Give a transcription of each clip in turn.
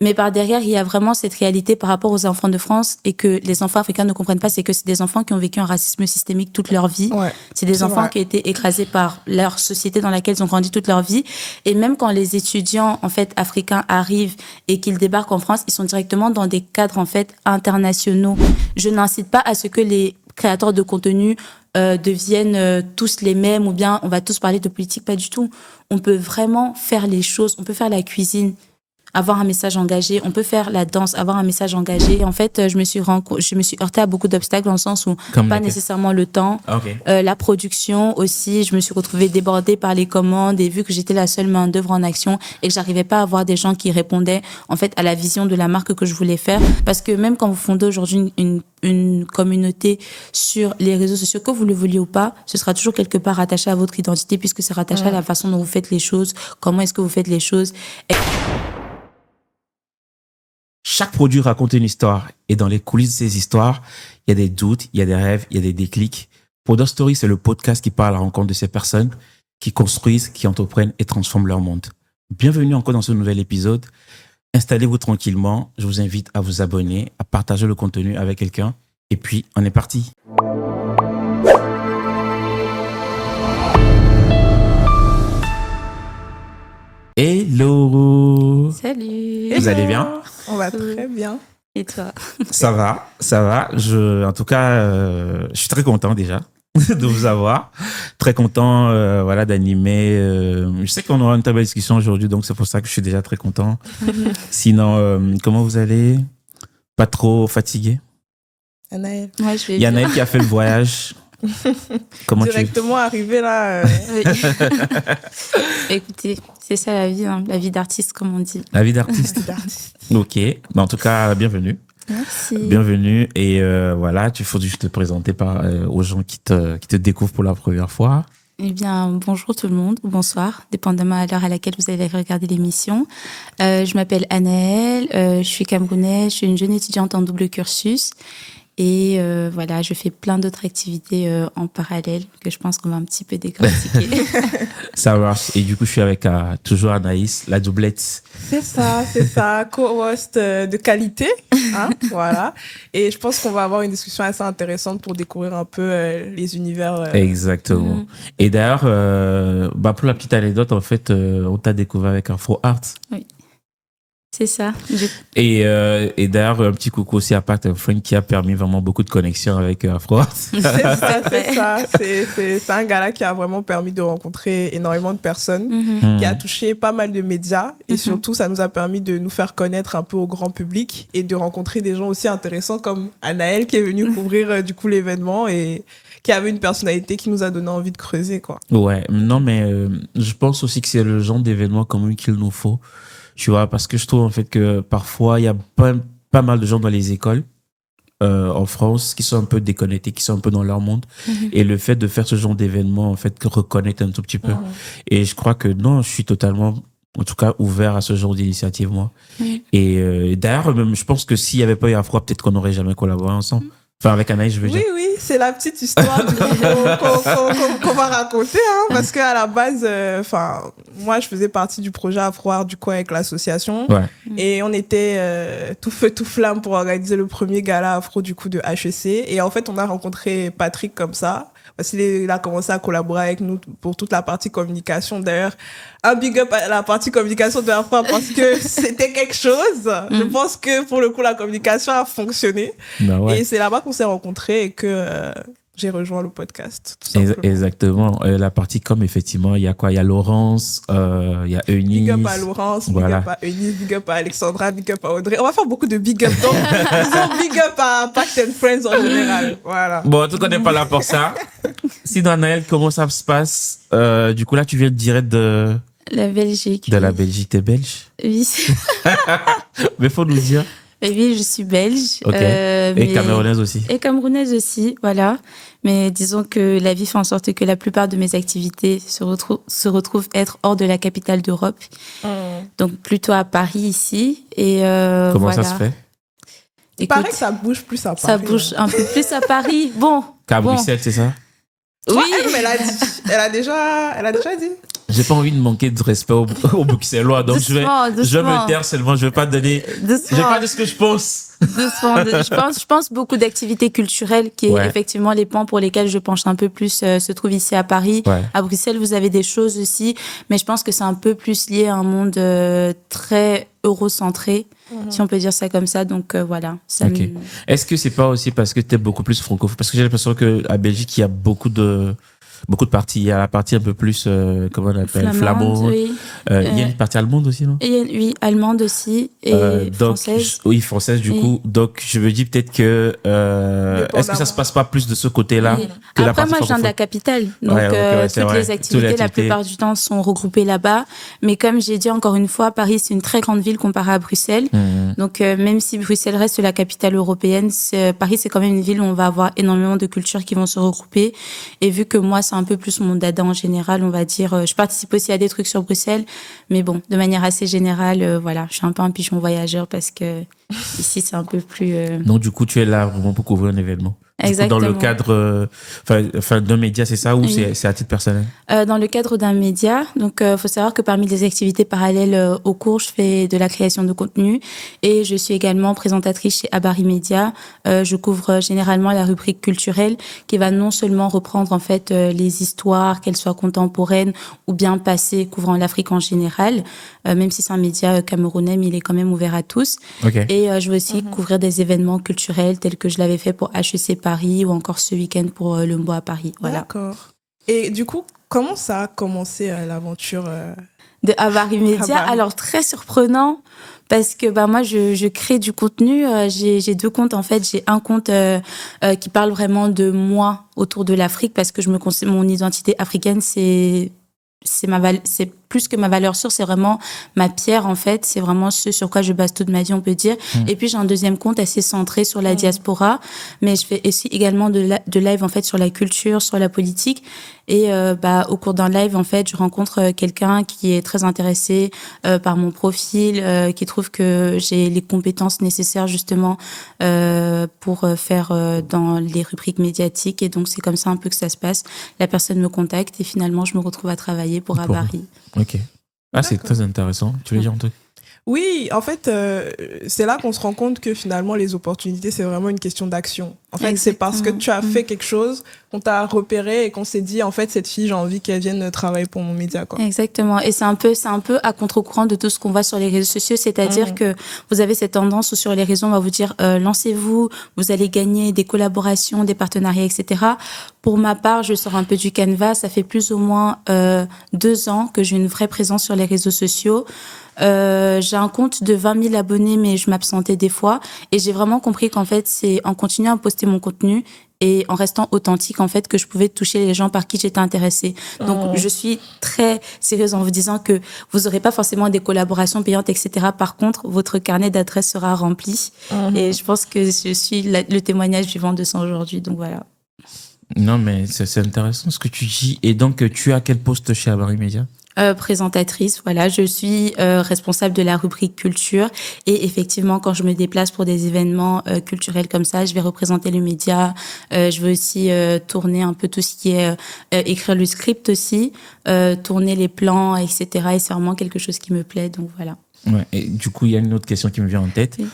Mais par derrière, il y a vraiment cette réalité par rapport aux enfants de France et que les enfants africains ne comprennent pas, c'est que c'est des enfants qui ont vécu un racisme systémique toute leur vie. Ouais, c'est des enfants vrai. qui ont été écrasés par leur société dans laquelle ils ont grandi toute leur vie. Et même quand les étudiants, en fait, africains arrivent et qu'ils débarquent en France, ils sont directement dans des cadres, en fait, internationaux. Je n'incite pas à ce que les créateurs de contenu deviennent tous les mêmes ou bien on va tous parler de politique, pas du tout. On peut vraiment faire les choses, on peut faire la cuisine, avoir un message engagé, on peut faire la danse, avoir un message engagé. En fait, je me suis heurtée à beaucoup d'obstacles dans le sens où pas nécessairement le temps, la production aussi. Je me suis retrouvée débordée par les commandes et vu que j'étais la seule main d'œuvre en action et que j'arrivais pas à avoir des gens qui répondaient en fait à la vision de la marque que je voulais faire. Parce que même quand vous fondez aujourd'hui une communauté sur les réseaux sociaux, que vous le vouliez ou pas, ce sera toujours quelque part rattaché à votre identité puisque c'est rattaché à la façon dont vous faites les choses, comment est-ce que vous faites les choses. Chaque produit raconte une histoire et dans les coulisses de ces histoires, il y a des doutes, il y a des rêves, il y a des déclics. Powder Story, c'est le podcast qui part à la rencontre de ces personnes qui construisent, qui entreprennent et transforment leur monde. Bienvenue encore dans ce nouvel épisode. Installez-vous tranquillement. Je vous invite à vous abonner, à partager le contenu avec quelqu'un. Et puis, on est parti. Hello. Salut. Vous allez bien? On va très bien. Et toi? Ça va. En tout cas, je suis très content déjà de vous avoir. Très content d'animer. Je sais qu'on aura une très belle discussion aujourd'hui, donc c'est pour ça que je suis déjà très content. Sinon, comment vous allez? Pas trop fatigué? Anaël. Ouais, je vais Il y a bien. Anaël qui a fait le voyage. Comment Directement arrivé là. Oui. Écoutez, c'est ça la vie, hein, la vie d'artiste, comme on dit. La vie d'artiste. Ok. Mais en tout cas, bienvenue. Merci. Bienvenue. Et voilà, il faut juste te présenter aux gens qui te découvrent pour la première fois. Eh bien, bonjour tout le monde, ou bonsoir, dépendamment à l'heure à laquelle vous allez regarder l'émission. Je m'appelle Anaël, je suis camerounaise, je suis une jeune étudiante en double cursus. Et voilà, je fais plein d'autres activités en parallèle que je pense qu'on va un petit peu décortiquer. Ça marche. Et du coup, je suis avec toujours Anaïs, la doublette. C'est ça, co-host de qualité, hein, voilà. Et je pense qu'on va avoir une discussion assez intéressante pour découvrir un peu les univers. Exactement. Et d'ailleurs, pour la petite anecdote, en fait, on t'a découvert avec Afro Art. Oui. C'est ça. Et d'ailleurs, un petit coucou aussi à Pat Friend qui a permis vraiment beaucoup de connexions avec Afro Art. C'est ça. C'est un gars-là qui a vraiment permis de rencontrer énormément de personnes, qui a touché pas mal de médias. Et surtout, ça nous a permis de nous faire connaître un peu au grand public et de rencontrer des gens aussi intéressants comme Anaël qui est venue couvrir du coup l'événement et qui avait une personnalité qui nous a donné envie de creuser, quoi. Ouais, non, mais je pense aussi que c'est le genre d'événement quand même qu'il nous faut. Tu vois, parce que je trouve en fait que parfois, il y a pas mal de gens dans les écoles en France qui sont un peu déconnectés, qui sont un peu dans leur monde. Et le fait de faire ce genre d'événement, en fait, reconnecte un tout petit peu. Et je crois que non, je suis totalement, en tout cas, ouvert à ce genre d'initiative, moi. Et d'ailleurs, même, je pense que s'il n'y avait pas eu Afro, peut-être qu'on n'aurait jamais collaboré ensemble. Enfin, avec Anaïs, je veux dire. Oui, c'est la petite histoire qu'on va raconter, hein, parce qu'à la base, moi, je faisais partie du projet Afro Art, du coup, avec l'association. Ouais. Et on était tout feu, tout flamme pour organiser le premier gala afro, du coup, de HEC. Et en fait, on a rencontré Patrick comme ça. Parce qu'il a commencé à collaborer avec nous pour toute la partie communication. D'ailleurs, un big up à la partie communication de Afro parce que c'était quelque chose. Je pense que pour le coup, la communication a fonctionné. Ben ouais. Et c'est là-bas qu'on s'est rencontrés et que j'ai rejoint le podcast. Tout simplement. Exactement. La partie com, effectivement, il y a quoi? Il y a Laurence, il y a Eunice. Big up à Laurence, voilà. Big up à Eunice, big up à Alexandra, big up à Audrey. On va faire beaucoup de big up. Donc, disons big up à Pact and Friends en général. Voilà. Bon, en tout cas, on n'est pas là pour ça. Sinon, Anaël, comment ça se passe? Du coup, là, tu viens direct de La Belgique. De la Belgique. T'es belge? Oui. Mais faut nous dire. Oui, je suis belge. Ok. Et camerounaise aussi. Et camerounaise aussi, voilà. Mais disons que la vie fait en sorte que la plupart de mes activités se retrouvent être hors de la capitale d'Europe. Donc plutôt à Paris ici. Et comment voilà. ça se fait? Il paraît que ça bouge plus à Paris. Ça bouge un peu plus à Paris. Bon. Qu'à Bruxelles, c'est ça? Oui. Elle a dit. Elle a déjà dit. J'ai pas envie de manquer de respect aux Bruxellois, donc je vais me taire seulement, je vais pas donner, je vais pas dire ce que je pense. Je pense beaucoup d'activités culturelles qui, effectivement, les pans pour lesquels je penche un peu plus se trouvent ici à Paris. Ouais. À Bruxelles, vous avez des choses aussi, mais je pense que c'est un peu plus lié à un monde très eurocentré, si on peut dire ça comme ça. Donc voilà. Est-ce que c'est pas aussi parce que tu es beaucoup plus francophone? Parce que j'ai l'impression qu'à Belgique, il y a beaucoup de parties. Il y a la partie un peu plus, comment on appelle, flamande. Oui. Il y a une partie allemande aussi, non? Oui, allemande aussi. Et française. Oui, française, du coup. Donc, je me dis peut-être que, est-ce que ça se passe pas plus de ce côté-là que la partie moi, je viens de la capitale. Donc, toutes les activités, la plupart du temps, sont regroupées là-bas. Mais comme j'ai dit encore une fois, Paris, c'est une très grande ville comparée à Bruxelles. Donc, même si Bruxelles reste la capitale européenne, Paris, c'est quand même une ville où on va avoir énormément de cultures qui vont se regrouper. Et vu que moi, c'est un peu plus mon dada en général, on va dire. Je participe aussi à des trucs sur Bruxelles, mais bon, de manière assez générale, voilà, je suis un peu un pigeon voyageur parce que ici, c'est un peu plus... Donc, du coup, tu es là vraiment pour couvrir un événement. Exactement. Dans le cadre d'un média, c'est ça, ou c'est à titre personnel? Dans le cadre d'un média. Donc, faut savoir que parmi les activités parallèles au cours, je fais de la création de contenu et je suis également présentatrice chez Habari Média. Je couvre généralement la rubrique culturelle qui va non seulement reprendre en fait les histoires, qu'elles soient contemporaines ou bien passées, couvrant l'Afrique en général, même si c'est un média camerounais, mais il est quand même ouvert à tous. Okay. Et je vais aussi couvrir des événements culturels tels que je l'avais fait pour HEC Paris ou encore ce week-end pour le Mboa à Paris. Voilà. D'accord. Et du coup, comment ça a commencé l'aventure de Habari Média? Alors, très surprenant parce que moi, je crée du contenu. J'ai deux comptes, en fait. J'ai un compte qui parle vraiment de moi autour de l'Afrique parce que mon identité africaine, c'est plus que ma valeur sûre, c'est vraiment ma pierre, en fait. C'est vraiment ce sur quoi je base toute ma vie, on peut dire. Et puis, j'ai un deuxième compte assez centré sur la diaspora. Mais je fais aussi également de live, en fait, sur la culture, sur la politique. Et au cours d'un live, en fait, je rencontre quelqu'un qui est très intéressé par mon profil, qui trouve que j'ai les compétences nécessaires, justement, pour faire dans les rubriques médiatiques. Et donc, c'est comme ça un peu que ça se passe. La personne me contacte et finalement, je me retrouve à travailler pour Habari. Ok. Ah, c'est très intéressant. Tu veux dire un truc? Oui, en fait, c'est là qu'on se rend compte que finalement, les opportunités, c'est vraiment une question d'action. En fait, c'est parce que tu as fait quelque chose qu'on t'a repéré et qu'on s'est dit, en fait, cette fille, j'ai envie qu'elle vienne travailler pour mon média, quoi. Exactement. Et c'est un peu à contre-courant de tout ce qu'on voit sur les réseaux sociaux. C'est-à-dire que vous avez cette tendance où sur les réseaux, on va vous dire, lancez-vous, vous allez gagner des collaborations, des partenariats, etc. Pour ma part, je sors un peu du canevas. Ça fait plus ou moins 2 ans que j'ai une vraie présence sur les réseaux sociaux. J'ai un compte de 20 000 abonnés, mais je m'absentais des fois. Et j'ai vraiment compris qu'en fait, c'est en continuant à poster mon contenu et en restant authentique, en fait, que je pouvais toucher les gens par qui j'étais intéressée. Donc, je suis très sérieuse en vous disant que vous n'aurez pas forcément des collaborations payantes, etc. Par contre, votre carnet d'adresses sera rempli. Et je pense que je suis le témoignage vivant de ça aujourd'hui. Donc, voilà. Non, mais c'est intéressant ce que tu dis. Et donc, tu as quel poste chez Habari Média? Présentatrice, voilà, je suis responsable de la rubrique culture et effectivement quand je me déplace pour des événements culturels comme ça, je vais représenter le média, je vais aussi tourner un peu tout ce qui est écrire le script aussi, tourner les plans, etc. Et c'est vraiment quelque chose qui me plaît, donc voilà. Ouais, et du coup, il y a une autre question qui me vient en tête. Oui.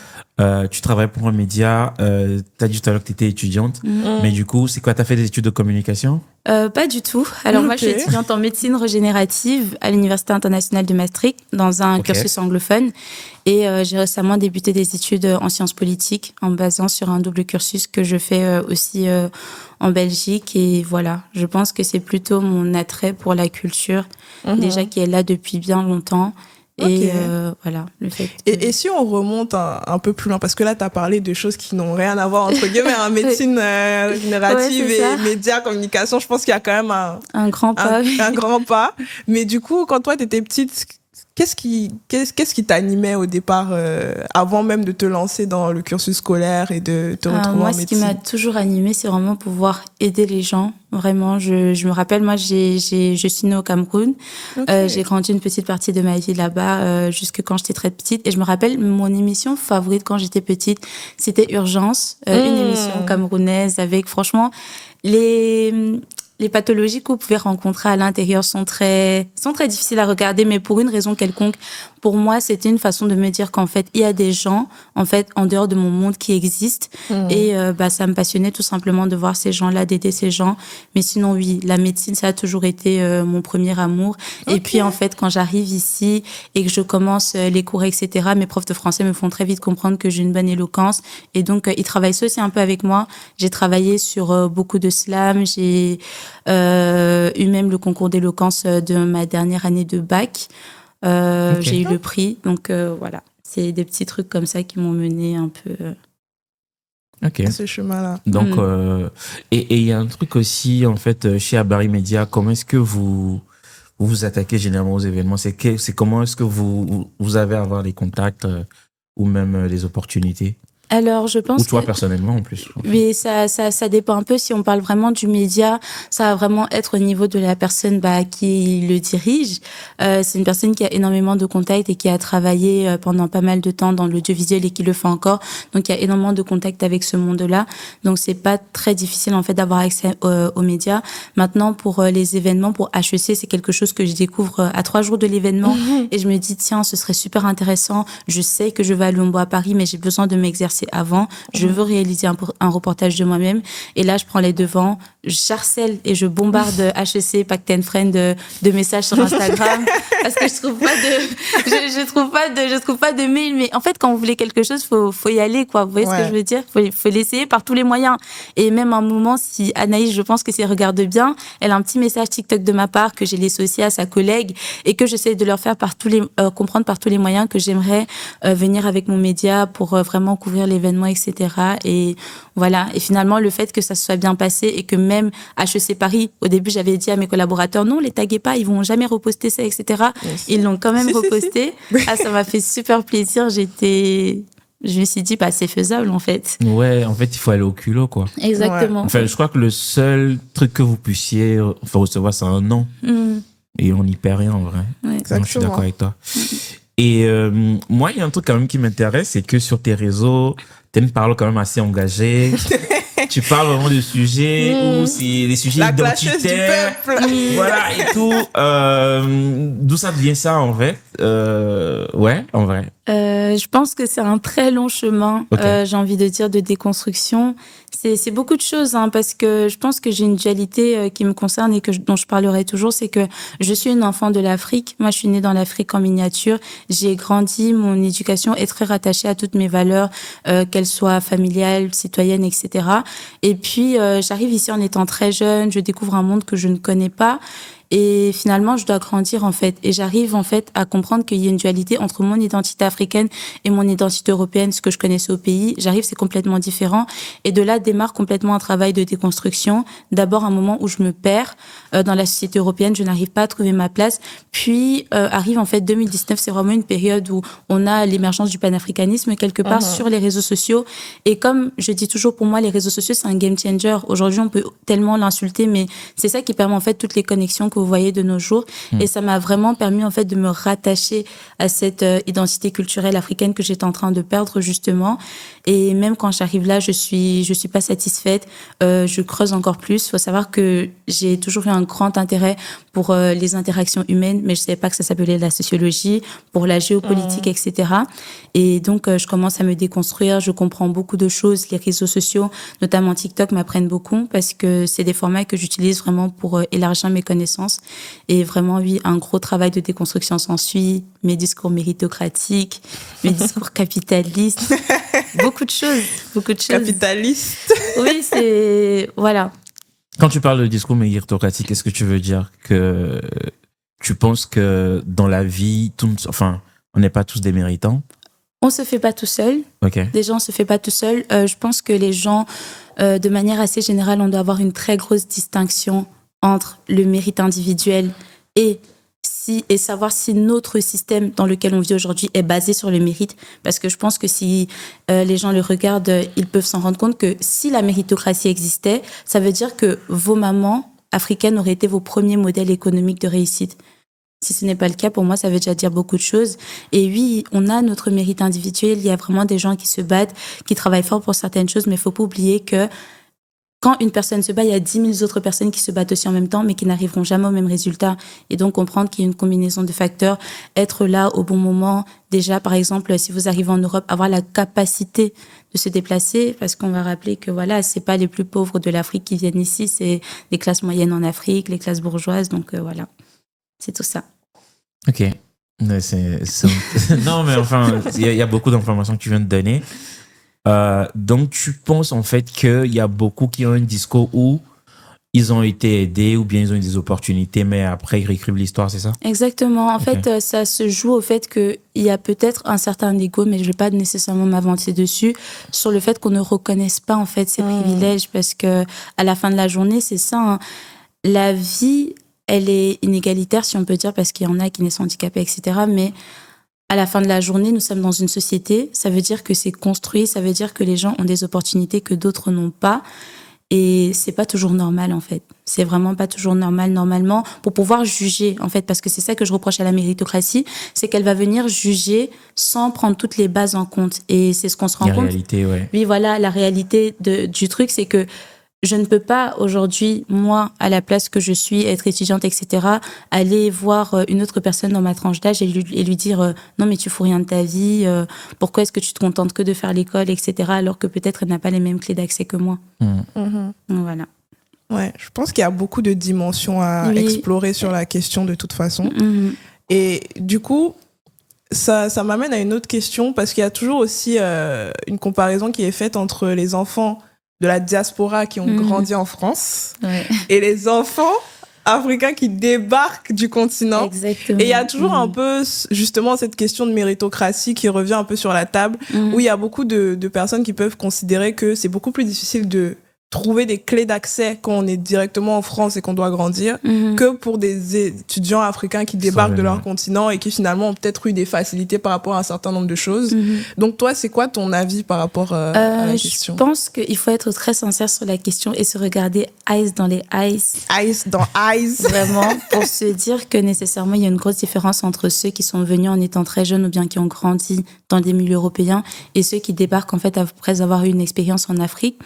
Tu travailles pour un média, tu as dit tout à l'heure que tu étais étudiante, mais du coup, c'est quoi? Tu as fait des études de communication? Pas du tout. Alors moi, je suis étudiante en médecine régénérative à l'Université internationale de Maastricht, dans un cursus anglophone. Et j'ai récemment débuté des études en sciences politiques, en basant sur un double cursus que je fais aussi en Belgique. Et voilà, je pense que c'est plutôt mon attrait pour la culture, déjà qui est là depuis bien longtemps. Et voilà, le fait que... et si on remonte un peu plus loin, parce que là, tu as parlé de choses qui n'ont rien à voir, entre guillemets, médecine régénérative et médias, communication, je pense qu'il y a quand même un grand pas. Un grand pas. Mais du coup, quand toi, tu étais petite, qu'est-ce qui t'animait au départ, avant même de te lancer dans le cursus scolaire et de te retrouver en médecine? Moi, ce qui m'a toujours animée, c'est vraiment pouvoir aider les gens. Vraiment, je me rappelle, moi, je suis née au Cameroun. J'ai grandi une petite partie de ma vie là-bas, jusque quand j'étais très petite. Et je me rappelle, mon émission favorite quand j'étais petite, c'était Urgence, une émission camerounaise avec, franchement, les pathologies que vous pouvez rencontrer à l'intérieur sont très difficiles à regarder, mais pour une raison quelconque. Pour moi, c'était une façon de me dire qu'en fait, il y a des gens, en fait, en dehors de mon monde qui existent. Et ça me passionnait tout simplement de voir ces gens-là, d'aider ces gens. Mais sinon, oui, la médecine, ça a toujours été mon premier amour. Okay. Et puis, en fait, quand j'arrive ici et que je commence les cours, etc., mes profs de français me font très vite comprendre que j'ai une bonne éloquence. Et donc, ils travaillent ça aussi un peu avec moi. J'ai travaillé sur beaucoup de slam. J'ai eu même le concours d'éloquence de ma dernière année de bac. Okay. J'ai eu le prix. Donc, voilà. C'est des petits trucs comme ça qui m'ont mené un peu... Ok. À ce chemin-là. Donc, et il y a un truc aussi, en fait, chez Habari Media, comment est-ce que vous vous attaquez généralement aux événements? C'est comment est-ce que vous avez à avoir les contacts ou même les opportunités? Alors, je pense ou toi personnellement en plus. Oui, ça dépend un peu. Si on parle vraiment du média, ça va vraiment être au niveau de la personne qui le dirige. C'est une personne qui a énormément de contacts et qui a travaillé pendant pas mal de temps dans l'audiovisuel et qui le fait encore. Donc, il y a énormément de contacts avec ce monde-là. Donc, c'est pas très difficile en fait d'avoir accès aux médias. Maintenant, pour les événements, pour HEC, c'est quelque chose que je découvre à 3 jours de l'événement et je me dis tiens, ce serait super intéressant. Je sais que je vais à Lumbo à Paris, mais j'ai besoin de m'exercer avant, je veux réaliser un reportage de moi-même et là je prends les devants, j'harcèle et je bombarde HEC, Pacte and Friend de messages sur Instagram parce que je trouve pas de mail, mais en fait quand vous voulez quelque chose faut y aller quoi, vous voyez ce que je veux dire, faut l'essayer par tous les moyens. Et même à un moment, si Anaïs, je pense que si elle regarde bien, elle a un petit message TikTok de ma part que j'ai associé à sa collègue et que j'essaie de leur faire comprendre par tous les moyens que j'aimerais venir avec mon média pour vraiment couvrir l'événement, etc. Et voilà. Et finalement, le fait que ça se soit bien passé et que même HEC Paris, au début, j'avais dit à mes collaborateurs, non, les taguez pas, ils vont jamais reposter ça, etc. Ils l'ont quand même reposté. Ah, ça m'a fait super plaisir. Je me suis dit, c'est faisable, en fait. Ouais, en fait, il faut aller au culot, quoi. Exactement. Ouais. Enfin, je crois que le seul truc que vous puissiez recevoir, c'est un non. Et on n'y perd rien, en vrai. Ouais. Donc, je suis d'accord avec toi. Et moi, il y a un truc quand même qui m'intéresse, c'est que sur tes réseaux, tu as une parole quand même assez engagée. Tu parles vraiment de sujets où c'est des sujets identitaires. Du peuple. Voilà, et tout. D'où ça devient ça, en fait? Ouais, en vrai. Je pense que c'est un très long chemin, j'ai envie de dire, de déconstruction. C'est beaucoup de choses, parce que je pense que j'ai une dualité qui me concerne et dont je parlerai toujours, c'est que je suis une enfant de l'Afrique. Moi, je suis née dans l'Afrique en miniature. J'ai grandi, mon éducation est très rattachée à toutes mes valeurs, qu'elles soient familiales, citoyennes, etc. Et puis, j'arrive ici en étant très jeune, je découvre un monde que je ne connais pas. Et finalement, je dois grandir, en fait. Et j'arrive, en fait, à comprendre qu'il y a une dualité entre mon identité africaine et mon identité européenne, ce que je connaissais au pays. J'arrive, c'est complètement différent. Et de là, démarre complètement un travail de déconstruction. D'abord, un moment où je me perds dans la société européenne, je n'arrive pas à trouver ma place. Puis, arrive, en fait, 2019, c'est vraiment une période où on a l'émergence du panafricanisme, quelque part, sur les réseaux sociaux. Et comme je dis toujours, pour moi, les réseaux sociaux, c'est un game changer. Aujourd'hui, on peut tellement l'insulter, mais c'est ça qui permet, en fait, toutes les connexions que vous voyez de nos jours. Et ça m'a vraiment permis, en fait, de me rattacher à cette identité culturelle africaine que j'étais en train de perdre, justement. Et même quand j'arrive là, je suis pas satisfaite. Je creuse encore plus. Faut savoir que j'ai toujours eu un grand intérêt pour les interactions humaines, mais je savais pas que ça s'appelait la sociologie, pour la géopolitique, etc. Et donc, je commence à me déconstruire. Je comprends beaucoup de choses. Les réseaux sociaux, notamment TikTok, m'apprennent beaucoup parce que c'est des formats que j'utilise vraiment pour élargir mes connaissances. Et vraiment, oui, un gros travail de déconstruction s'ensuit. Mes discours méritocratiques, mes discours capitalistes, beaucoup de choses. Capitaliste. Oui, c'est... Voilà. Quand tu parles de discours méritocratique, est-ce que tu veux dire que tu penses que dans la vie, on n'est pas tous des méritants? On se fait pas tout seul. Okay. Déjà, on se fait pas tout seul. Je pense que les gens, de manière assez générale, on doit avoir une très grosse distinction entre le mérite individuel et savoir si notre système dans lequel on vit aujourd'hui est basé sur le mérite. Parce que je pense que si les gens le regardent, ils peuvent s'en rendre compte que si la méritocratie existait, ça veut dire que vos mamans africaines auraient été vos premiers modèles économiques de réussite. Si ce n'est pas le cas, pour moi, ça veut déjà dire beaucoup de choses. Et oui, on a notre mérite individuel. Il y a vraiment des gens qui se battent, qui travaillent fort pour certaines choses, mais il ne faut pas oublier que quand une personne se bat, il y a 10 000 autres personnes qui se battent aussi en même temps, mais qui n'arriveront jamais au même résultat. Et donc, comprendre qu'il y a une combinaison de facteurs, être là au bon moment. Déjà, par exemple, si vous arrivez en Europe, avoir la capacité de se déplacer, parce qu'on va rappeler que voilà, c'est pas les plus pauvres de l'Afrique qui viennent ici, c'est les classes moyennes en Afrique, les classes bourgeoises. Donc, voilà, c'est tout ça. Ok. Ouais, non, mais enfin, il y a beaucoup d'informations que tu viens de donner. Donc, tu penses en fait qu'il y a beaucoup qui ont un discours où ils ont été aidés ou bien ils ont eu des opportunités, mais après ils réécrivent l'histoire, c'est ça? Exactement. En fait, ça se joue au fait qu'il y a peut-être un certain ego, mais je ne vais pas nécessairement m'avancer dessus, sur le fait qu'on ne reconnaisse pas en fait ces privilèges, parce que à la fin de la journée, c'est ça. Hein, la vie, elle est inégalitaire, si on peut dire, parce qu'il y en a qui naissent handicapés, etc. Mais à la fin de la journée, nous sommes dans une société. Ça veut dire que c'est construit, ça veut dire que les gens ont des opportunités que d'autres n'ont pas. Et c'est pas toujours normal, en fait. C'est vraiment pas toujours normal, normalement, pour pouvoir juger, en fait, parce que c'est ça que je reproche à la méritocratie, c'est qu'elle va venir juger sans prendre toutes les bases en compte. Et c'est ce qu'on se rend compte. La réalité, ouais. Oui, voilà, la réalité du truc, c'est que je ne peux pas aujourd'hui, moi, à la place que je suis, être étudiante, etc., aller voir une autre personne dans ma tranche d'âge et lui dire non, mais tu fous rien de ta vie, pourquoi est-ce que tu te contentes que de faire l'école, etc., alors que peut-être elle n'a pas les mêmes clés d'accès que moi. Donc, voilà. Ouais, je pense qu'il y a beaucoup de dimensions à explorer sur la question de toute façon. Et du coup, ça m'amène à une autre question, parce qu'il y a toujours aussi une comparaison qui est faite entre les enfants de la diaspora qui ont grandi en France et les enfants africains qui débarquent du continent. Exactement. Et il y a toujours un peu justement cette question de méritocratie qui revient un peu sur la table, où il y a beaucoup de personnes qui peuvent considérer que c'est beaucoup plus difficile de trouver des clés d'accès quand on est directement en France et qu'on doit grandir, que pour des étudiants africains qui débarquent de leur continent et qui finalement ont peut-être eu des facilités par rapport à un certain nombre de choses. Donc toi, c'est quoi ton avis par rapport à la question? Je pense qu'il faut être très sincère sur la question et se regarder eyes dans les eyes. Eyes dans eyes. Vraiment, pour se dire que nécessairement, il y a une grosse différence entre ceux qui sont venus en étant très jeunes ou bien qui ont grandi dans des milieux européens et ceux qui débarquent en fait après avoir eu une expérience en Afrique.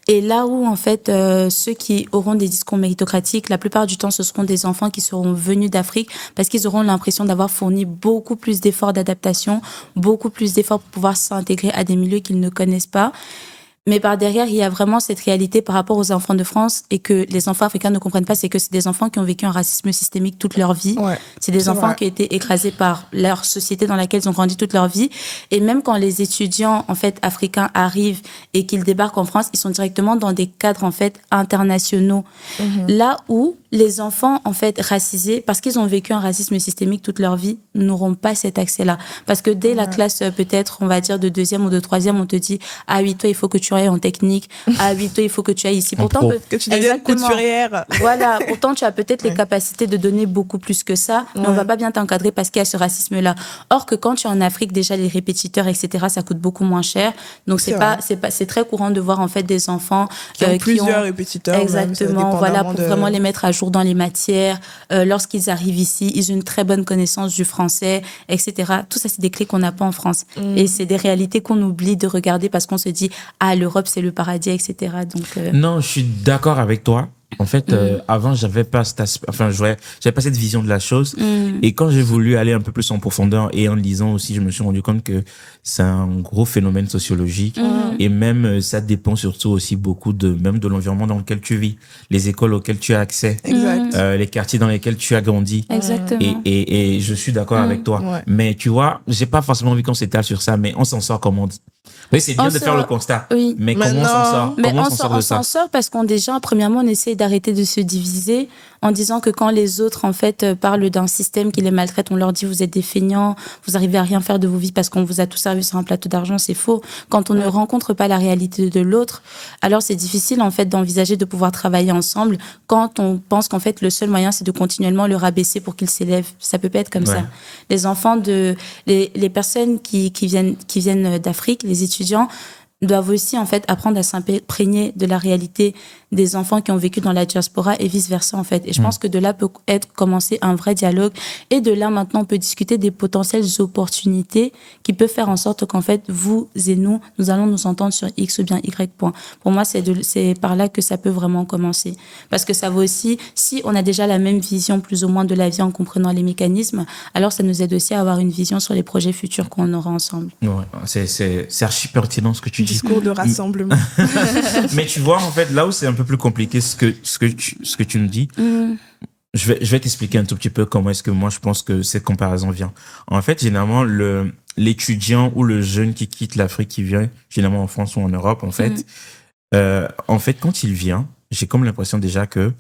Et là où, en fait, ceux qui auront des discours méritocratiques, la plupart du temps, ce seront des enfants qui seront venus d'Afrique parce qu'ils auront l'impression d'avoir fourni beaucoup plus d'efforts d'adaptation, beaucoup plus d'efforts pour pouvoir s'intégrer à des milieux qu'ils ne connaissent pas. Mais par derrière, il y a vraiment cette réalité par rapport aux enfants de France et que les enfants africains ne comprennent pas, c'est que c'est des enfants qui ont vécu un racisme systémique toute leur vie. Ouais, c'est des enfants qui ont été écrasés par leur société dans laquelle ils ont grandi toute leur vie. Et même quand les étudiants, en fait, africains arrivent et qu'ils débarquent en France, ils sont directement dans des cadres, en fait, internationaux. Là où les enfants, en fait, racisés, parce qu'ils ont vécu un racisme systémique toute leur vie, n'auront pas cet accès-là. Parce que dès la classe, peut-être, on va dire, de 2e ou de 3e, on te dit, ah oui, toi, il faut que tu ailles en technique. Ah oui, toi, il faut que tu ailles ici. Pourtant, que tu deviennes couturière. Voilà. Pourtant, tu as peut-être les capacités de donner beaucoup plus que ça, mais on va pas bien t'encadrer parce qu'il y a ce racisme-là. Or que quand tu es en Afrique, déjà, les répétiteurs, etc., ça coûte beaucoup moins cher. Donc, c'est très courant de voir, en fait, des enfants qui ont plusieurs répétiteurs. Exactement. Même, voilà, pour vraiment les mettre à jour dans les matières. Lorsqu'ils arrivent ici, ils ont une très bonne connaissance du français, etc. Tout ça, c'est des clés qu'on n'a pas en France. Et c'est des réalités qu'on oublie de regarder parce qu'on se dit, ah, l'Europe, c'est le paradis, etc. Donc, Non, je suis d'accord avec toi. En fait, avant, j'avais pas j'avais pas cette vision de la chose. Et quand j'ai voulu aller un peu plus en profondeur et en lisant aussi, je me suis rendu compte que c'est un gros phénomène sociologique. Et même, ça dépend surtout aussi beaucoup même de l'environnement dans lequel tu vis, les écoles auxquelles tu as accès, les quartiers dans lesquels tu as grandi. Exactement. Et je suis d'accord avec toi. Ouais. Mais tu vois, j'ai pas forcément envie qu'on s'étale sur ça, mais on s'en sort comment? Oui, c'est bien de faire le constat. Oui. Mais comment on s'en sort? Comment on s'en sort de ça? On s'en sort parce premièrement, on essaie d'arrêter de se diviser en disant que quand les autres, en fait, parlent d'un système qui les maltraite, on leur dit vous êtes des feignants, vous arrivez à rien faire de vos vies parce qu'on vous a tout servi sur un plateau d'argent, c'est faux. Quand on ne rencontre pas la réalité de l'autre, alors c'est difficile, en fait, d'envisager de pouvoir travailler ensemble quand on pense qu'en fait, le seul moyen, c'est de continuellement le rabaisser pour qu'il s'élève. Ça peut pas être comme ça. Les enfants les personnes qui viennent d'Afrique, les étudiants, doivent aussi, en fait, apprendre à s'imprégner de la réalité des enfants qui ont vécu dans la diaspora et vice-versa, en fait. Et je pense que de là peut être commencé un vrai dialogue. Et de là, maintenant, on peut discuter des potentielles opportunités qui peuvent faire en sorte qu'en fait, vous et nous allons nous entendre sur X ou bien Y point. Pour moi, c'est par là que ça peut vraiment commencer. Parce que ça vaut aussi, si on a déjà la même vision plus ou moins de la vie en comprenant les mécanismes, alors ça nous aide aussi à avoir une vision sur les projets futurs qu'on aura ensemble. Ouais, c'est archi pertinent ce que tu dis. Discours de rassemblement. Mais tu vois, en fait, là où c'est un peu plus compliqué, ce que tu nous dis, je vais t'expliquer un tout petit peu comment est-ce que moi je pense que cette comparaison vient. En fait, généralement, l'étudiant ou le jeune qui quitte l'Afrique, qui vient généralement en France ou en Europe, en fait, quand il vient, j'ai comme l'impression déjà que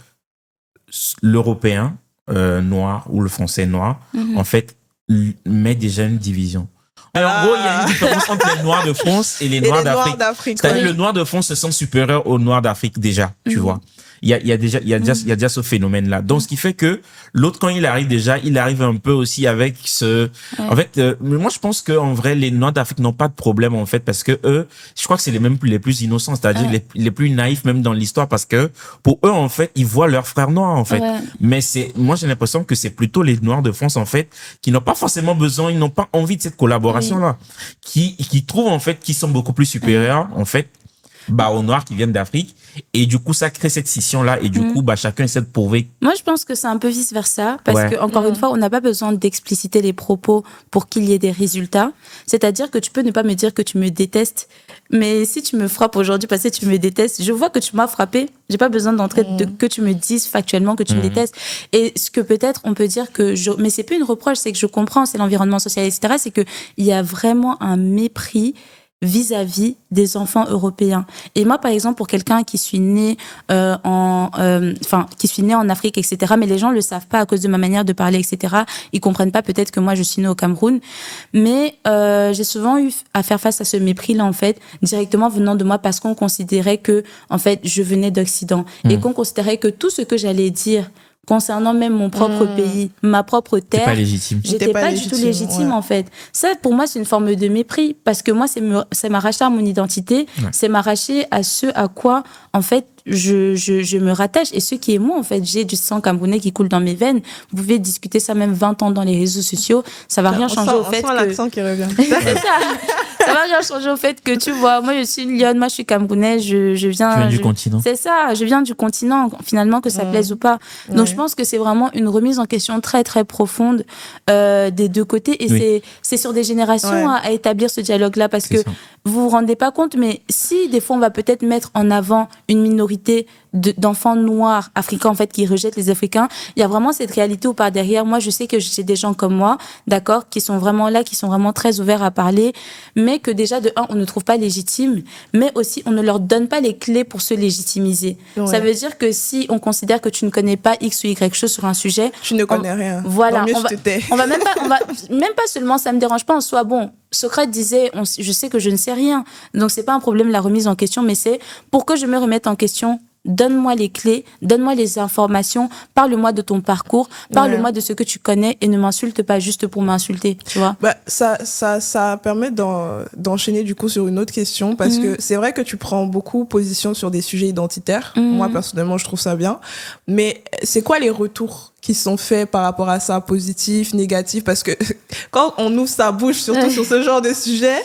l'Européen noir ou le Français noir, en fait, met déjà une division. Alors, en gros, il y a une différence entre les Noirs de France et les Noirs d'Afrique. C'est-à-dire le Noir de France se sent supérieur aux Noirs d'Afrique déjà, tu vois. Il y a déjà ce phénomène-là. Donc, ce qui fait que l'autre, quand il arrive un peu aussi avec ce... En fait, moi, je pense qu'en vrai, les Noirs d'Afrique n'ont pas de problème, en fait, parce que eux, je crois que c'est les plus innocents, c'est-à-dire les plus naïfs même dans l'histoire, parce que pour eux, en fait, ils voient leurs frères noirs, en fait. Mais moi, j'ai l'impression que c'est plutôt les Noirs de France, en fait, qui n'ont pas forcément besoin, ils n'ont pas envie de cette collaboration-là, qui trouvent, en fait, qu'ils sont beaucoup plus supérieurs, en fait, aux Noirs qui viennent d'Afrique. Et du coup, ça crée cette scission-là. Et du coup, chacun essaie de prouver. Moi, je pense que c'est un peu vice-versa. Parce que, encore une fois, on n'a pas besoin d'expliciter les propos pour qu'il y ait des résultats. C'est-à-dire que tu peux ne pas me dire que tu me détestes. Mais si tu me frappes aujourd'hui parce que tu me détestes, je vois que tu m'as frappé. J'ai pas besoin d'entrer que tu me dises factuellement que tu me détestes. Et ce que peut-être on peut dire mais c'est plus une reproche, c'est que je comprends, c'est l'environnement social, etc. C'est que il y a vraiment un mépris vis-à-vis des enfants européens. Et moi, par exemple, pour quelqu'un qui suis né en Afrique, etc., mais les gens le savent pas à cause de ma manière de parler, etc., ils comprennent pas peut-être que moi, je suis née au Cameroun. Mais j'ai souvent eu à faire face à ce mépris-là, en fait, directement venant de moi parce qu'on considérait que, en fait, je venais d'Occident et qu'on considérait que tout ce que j'allais dire concernant même mon propre pays, ma propre terre, pas légitime. J'étais pas du tout légitime, en fait. Ça, pour moi, c'est une forme de mépris, parce que moi, c'est m'arracher à mon identité, c'est m'arracher à ce à quoi, en fait, je me rattache. Et ce qui est moi, en fait, j'ai du sang camerounais qui coule dans mes veines. Vous pouvez discuter ça même 20 ans dans les réseaux sociaux. Ça va rien changer au fait que... l'accent qui revient. C'est ça. Ça va rien changer au fait que, tu vois, moi, je suis une lionne, moi, je suis camerounaise, je viens... Tu viens du continent. C'est ça, je viens du continent, finalement, que ça plaise ou pas. Donc, je pense que c'est vraiment une remise en question très, très profonde des deux côtés. Et c'est sur des générations à établir ce dialogue-là, parce que vous vous rendez pas compte, mais si, des fois, on va peut-être mettre en avant une minorité d'enfants noirs africains, en fait, qui rejettent les Africains, il y a vraiment cette réalité où par derrière, moi, je sais que j'ai des gens comme moi, d'accord, qui sont vraiment là, qui sont vraiment très ouverts à parler, mais que déjà, de un, on ne trouve pas légitime, mais aussi, on ne leur donne pas les clés pour se légitimiser. Ça veut dire que si on considère que tu ne connais pas X ou Y chose sur un sujet... Tu ne connais rien. Voilà. On va même pas seulement, ça me dérange pas en soi. Bon, Socrate disait, je sais que je ne sais rien. Donc, c'est pas un problème la remise en question, mais c'est pour que je me remette en question, donne-moi les clés, donne-moi les informations, parle-moi de ton parcours, parle-moi de ce que tu connais et ne m'insulte pas juste pour m'insulter, tu vois. Ça permet d'enchaîner du coup sur une autre question, parce que c'est vrai que tu prends beaucoup position sur des sujets identitaires. Moi, personnellement, je trouve ça bien. Mais c'est quoi les retours qui sont faits par rapport à ça, positifs, négatifs? Parce que quand on ouvre sa bouche, surtout sur ce genre de sujet,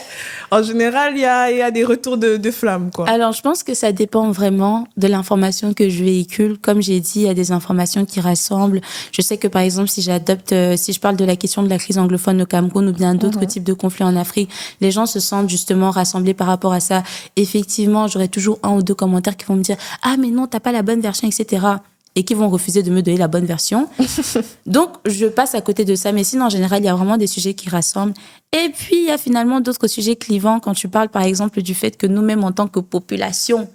en général, il y a des retours de flammes, quoi. Alors, je pense que ça dépend vraiment de l'information que je véhicule. Comme j'ai dit, il y a des informations qui rassemblent. Je sais que, par exemple, si je parle de la question de la crise anglophone au Cameroun ou bien d'autres types de conflits en Afrique, les gens se sentent justement rassemblés par rapport à ça. Effectivement, j'aurai toujours 1 ou 2 commentaires qui vont me dire « Ah, mais non, t'as pas la bonne version, etc. » et qui vont refuser de me donner la bonne version. Donc, je passe à côté de ça. Mais sinon, en général, il y a vraiment des sujets qui rassemblent. Et puis, il y a finalement d'autres sujets clivants quand tu parles, par exemple, du fait que nous-mêmes, en tant que population,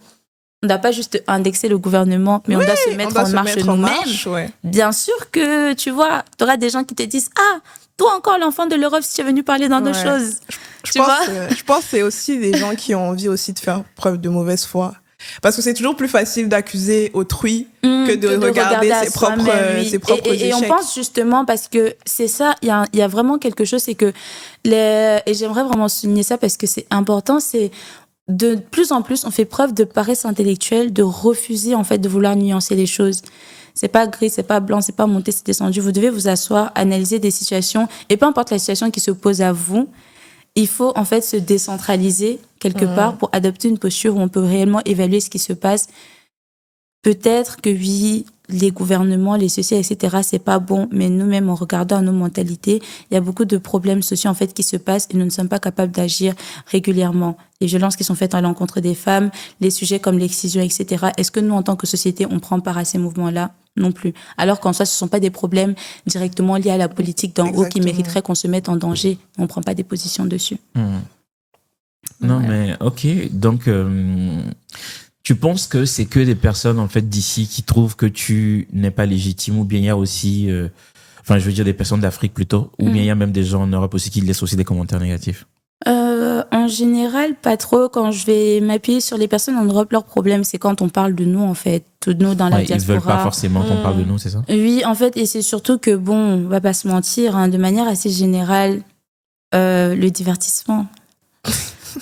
on ne doit pas juste indexer le gouvernement, mais on doit se mettre en marche nous-mêmes. Bien sûr que, tu vois, tu auras des gens qui te disent « Ah, toi encore l'enfant de l'Europe, si tu es venu parler dans nos choses. » Je pense que c'est aussi des gens qui ont envie aussi de faire preuve de mauvaise foi. Parce que c'est toujours plus facile d'accuser autrui que de regarder ses propres échecs. Et on pense justement, parce que c'est ça, il y a vraiment quelque chose, c'est que et j'aimerais vraiment souligner ça parce que c'est important, c'est de plus en plus, on fait preuve de paresse intellectuelle, de refuser en fait de vouloir nuancer les choses. C'est pas gris, c'est pas blanc, c'est pas monté, c'est descendu. Vous devez vous asseoir, analyser des situations, et peu importe la situation qui se pose à vous, il faut en fait se décentraliser quelque part pour adopter une posture où on peut réellement évaluer ce qui se passe. Peut-être que oui, les gouvernements, les sociétés, etc., c'est pas bon, mais nous-mêmes, en regardant nos mentalités, il y a beaucoup de problèmes sociaux en fait qui se passent et nous ne sommes pas capables d'agir régulièrement. Les violences qui sont faites à l'encontre des femmes, les sujets comme l'excision, etc. Est-ce que nous, en tant que société, on prend part à ces mouvements-là? Non plus. Alors qu'en soi, ce ne sont pas des problèmes directement liés à la politique d'en haut qui mériteraient qu'on se mette en danger. On ne prend pas des positions dessus. Non, mais ok. Donc, tu penses que c'est que des personnes en fait d'ici qui trouvent que tu n'es pas légitime, ou bien il y a aussi, enfin, je veux dire des personnes d'Afrique plutôt, ou bien il y a même des gens en Europe aussi qui laissent aussi des commentaires négatifs? En général, pas trop. Quand je vais m'appuyer sur les personnes en Europe, leur problème, c'est quand on parle de nous, en fait. De nous dans la diaspora. Ils veulent pas forcément qu'on parle de nous, c'est ça? Oui, en fait, et c'est surtout que, bon, on va pas se mentir, hein, de manière assez générale, le divertissement.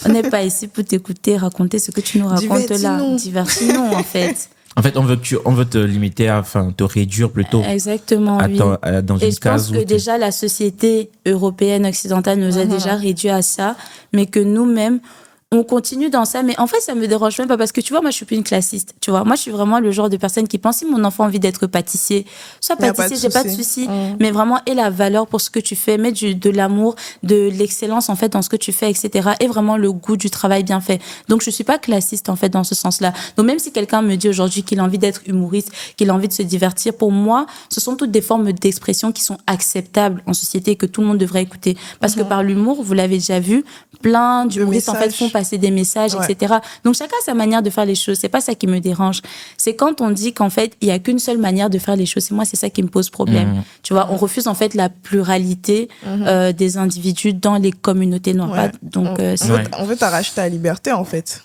On n'est pas ici pour t'écouter, raconter ce que tu nous racontes là. Divertis-nous, en fait. En fait, on veut te limiter, enfin, te réduire plutôt. Exactement, oui. Dans une case. Et je pense que déjà la société européenne, occidentale nous a déjà réduit à ça, mais que nous-mêmes, on continue dans ça. Mais en fait, ça me dérange même pas parce que tu vois, moi, je suis plus une classiste. Tu vois, moi, je suis vraiment le genre de personne qui pense si mon enfant a envie d'être pâtissier, soit pâtissier, j'ai pas de souci. Mais vraiment, et la valeur pour ce que tu fais, mettre de l'amour, de l'excellence, en fait, dans ce que tu fais, etc. Et vraiment le goût du travail bien fait. Donc, je suis pas classiste, en fait, dans ce sens-là. Donc, même si quelqu'un me dit aujourd'hui qu'il a envie d'être humoriste, qu'il a envie de se divertir, pour moi, ce sont toutes des formes d'expression qui sont acceptables en société et que tout le monde devrait écouter. Parce que par l'humour, vous l'avez déjà vu, plein d'humoristes, en fait, font passer des messages, etc. Donc, chacun a sa manière de faire les choses. C'est pas ça qui me dérange. C'est quand on dit qu'en fait, il y a qu'une seule manière de faire les choses. Et moi, c'est ça qui me pose problème. Tu vois, on refuse, en fait, la pluralité des individus dans les communautés noires. Donc, on veut t'arracher ta liberté, en fait.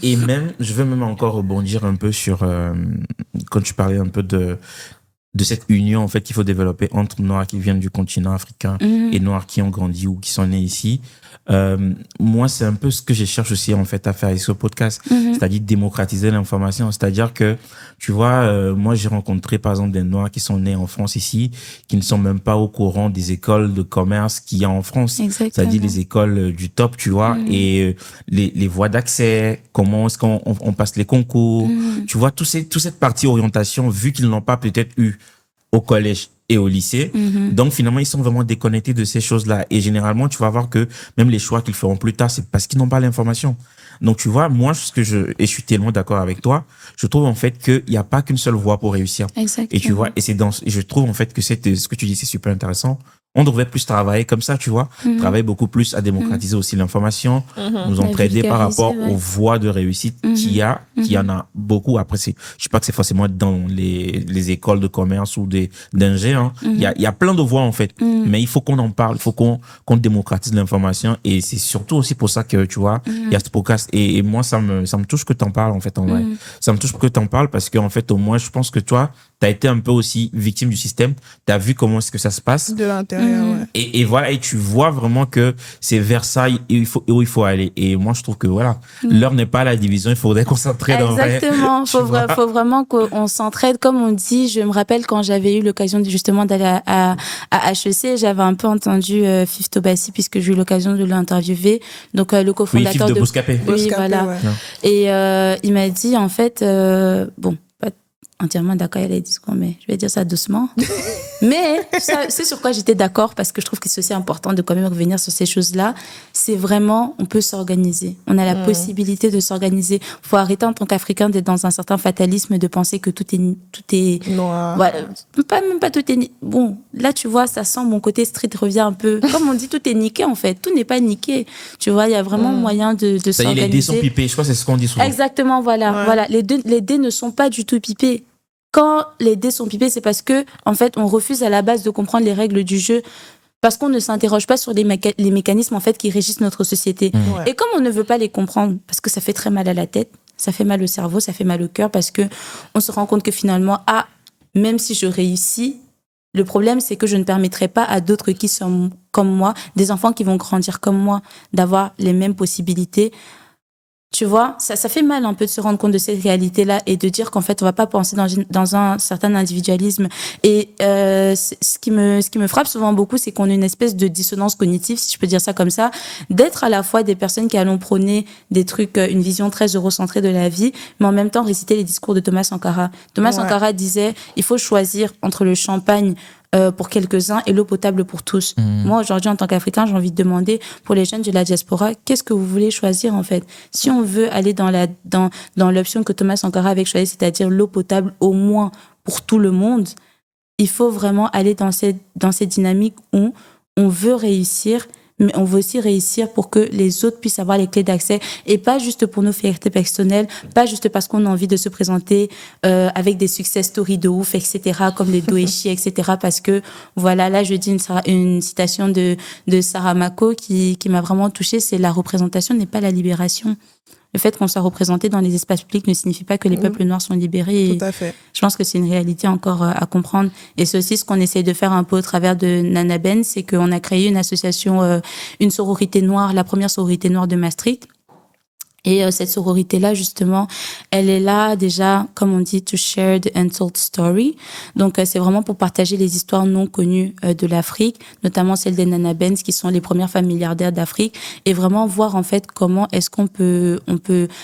Et même, je veux même encore rebondir un peu sur, quand tu parlais un peu de cette union, en fait, qu'il faut développer entre Noirs qui viennent du continent africain et Noirs qui ont grandi ou qui sont nés ici. Moi, c'est un peu ce que je cherche aussi, en fait, à faire avec ce podcast. C'est-à-dire démocratiser l'information. C'est-à-dire que, tu vois, moi, j'ai rencontré, par exemple, des Noirs qui sont nés en France ici, qui ne sont même pas au courant des écoles de commerce qu'il y a en France. Exactement. C'est-à-dire les écoles du top, tu vois, et les voies d'accès, comment est-ce qu'on passe les concours. Tu vois, toute cette partie orientation, vu qu'ils n'ont pas peut-être eu au collège et au lycée. Donc, finalement, ils sont vraiment déconnectés de ces choses-là. Et généralement, tu vas voir que même les choix qu'ils feront plus tard, c'est parce qu'ils n'ont pas l'information. Donc, tu vois, moi, et je suis tellement d'accord avec toi, je trouve en fait qu'il n'y a pas qu'une seule voie pour réussir. Exactement. Et tu vois, et je trouve en fait que ce que tu dis, c'est super intéressant. On devrait plus travailler comme ça, tu vois. Travailler beaucoup plus à démocratiser aussi l'information, nous entraider par rapport aux voies de réussite qu'il y en a beaucoup. Après, je sais pas que c'est forcément dans les écoles de commerce ou d'ingé, hein. Il y a plein de voies, en fait. Mais il faut qu'on en parle, il faut qu'on démocratise l'information. Et c'est surtout aussi pour ça que, tu vois, il y a ce podcast. Et moi, ça me touche que t'en parles, en fait, en vrai. Ça me touche que t'en parles parce qu'en fait, au moins, je pense que toi, t'as été un peu aussi victime du système. T'as vu comment est-ce que ça se passe. De l'intérieur, Et voilà, et tu vois vraiment que c'est vers ça où il faut aller. Et moi, je trouve que voilà, l'heure n'est pas à la division, il faudrait qu'on s'entraide. Exactement. Faut vraiment qu'on s'entraide. Comme on dit, je me rappelle quand j'avais eu l'occasion justement d'aller à HEC, j'avais un peu entendu Fif Tobassi puisque j'ai eu l'occasion de l'interviewer. Donc, le cofondateur de Bouscapé. Oui, voilà. Ouais. Et il m'a dit, en fait, bon, entièrement d'accord avec les discours, mais je vais dire ça doucement. Mais c'est sur quoi j'étais d'accord, parce que je trouve que c'est aussi important de quand même revenir sur ces choses-là. C'est vraiment, on peut s'organiser. On a la possibilité de s'organiser. Il faut arrêter en tant qu'Africain d'être dans un certain fatalisme, de penser que tout est noir. Voilà, même pas tout est bon. Là, tu vois, ça sent mon côté street revient un peu. Comme on dit, tout est niqué en fait. Tout n'est pas niqué. Tu vois, il y a vraiment moyen de s'organiser. Les dés sont pipés. Je crois que c'est ce qu'on dit souvent. Exactement, voilà. Voilà. Les dés ne sont pas du tout pipés. Quand les dés sont pipés, c'est parce que, en fait, on refuse à la base de comprendre les règles du jeu, parce qu'on ne s'interroge pas sur les mécanismes, en fait, qui régissent notre société. Et comme on ne veut pas les comprendre, parce que ça fait très mal à la tête, ça fait mal au cerveau, ça fait mal au cœur, parce que on se rend compte que finalement, même si je réussis, le problème, c'est que je ne permettrai pas à d'autres qui sont comme moi, des enfants qui vont grandir comme moi, d'avoir les mêmes possibilités. Tu vois, ça fait mal un peu de se rendre compte de cette réalité-là et de dire qu'en fait, on va pas penser dans un certain individualisme. Et ce qui me frappe souvent beaucoup, c'est qu'on a une espèce de dissonance cognitive, si je peux dire ça comme ça, d'être à la fois des personnes qui allons prôner des trucs, une vision très eurocentrée de la vie, mais en même temps réciter les discours de Thomas Sankara. Thomas Sankara disait, il faut choisir entre le champagne pour quelques-uns et l'eau potable pour tous. Moi, aujourd'hui, en tant qu'Africain, j'ai envie de demander pour les jeunes de la diaspora, qu'est-ce que vous voulez choisir, en fait? Si on veut aller dans l'option que Thomas Sankara avait choisie, c'est-à-dire l'eau potable au moins pour tout le monde, il faut vraiment aller dans cette dynamique où on veut réussir, mais on veut aussi réussir pour que les autres puissent avoir les clés d'accès et pas juste pour nos fiertés personnelles, pas juste parce qu'on a envie de se présenter avec des success stories de ouf, etc., comme les Doeshi, etc., parce que, voilà, là, je dis une citation de Sarah Mako qui m'a vraiment touchée, c'est la représentation n'est pas la libération. Le fait qu'on soit représenté dans les espaces publics ne signifie pas que les peuples noirs sont libérés. Tout à fait. Je pense que c'est une réalité encore à comprendre. Et c'est aussi ce qu'on essaye de faire un peu au travers de Nana Ben, c'est qu'on a créé une association, une sororité noire, la première sororité noire de Maastricht. Et cette sororité-là, justement, elle est là déjà, comme on dit, to share the untold story. Donc, c'est vraiment pour partager les histoires non connues de l'Afrique, notamment celles des Nana Benz, qui sont les premières femmes milliardaires d'Afrique, et vraiment voir en fait comment est-ce qu'on peut.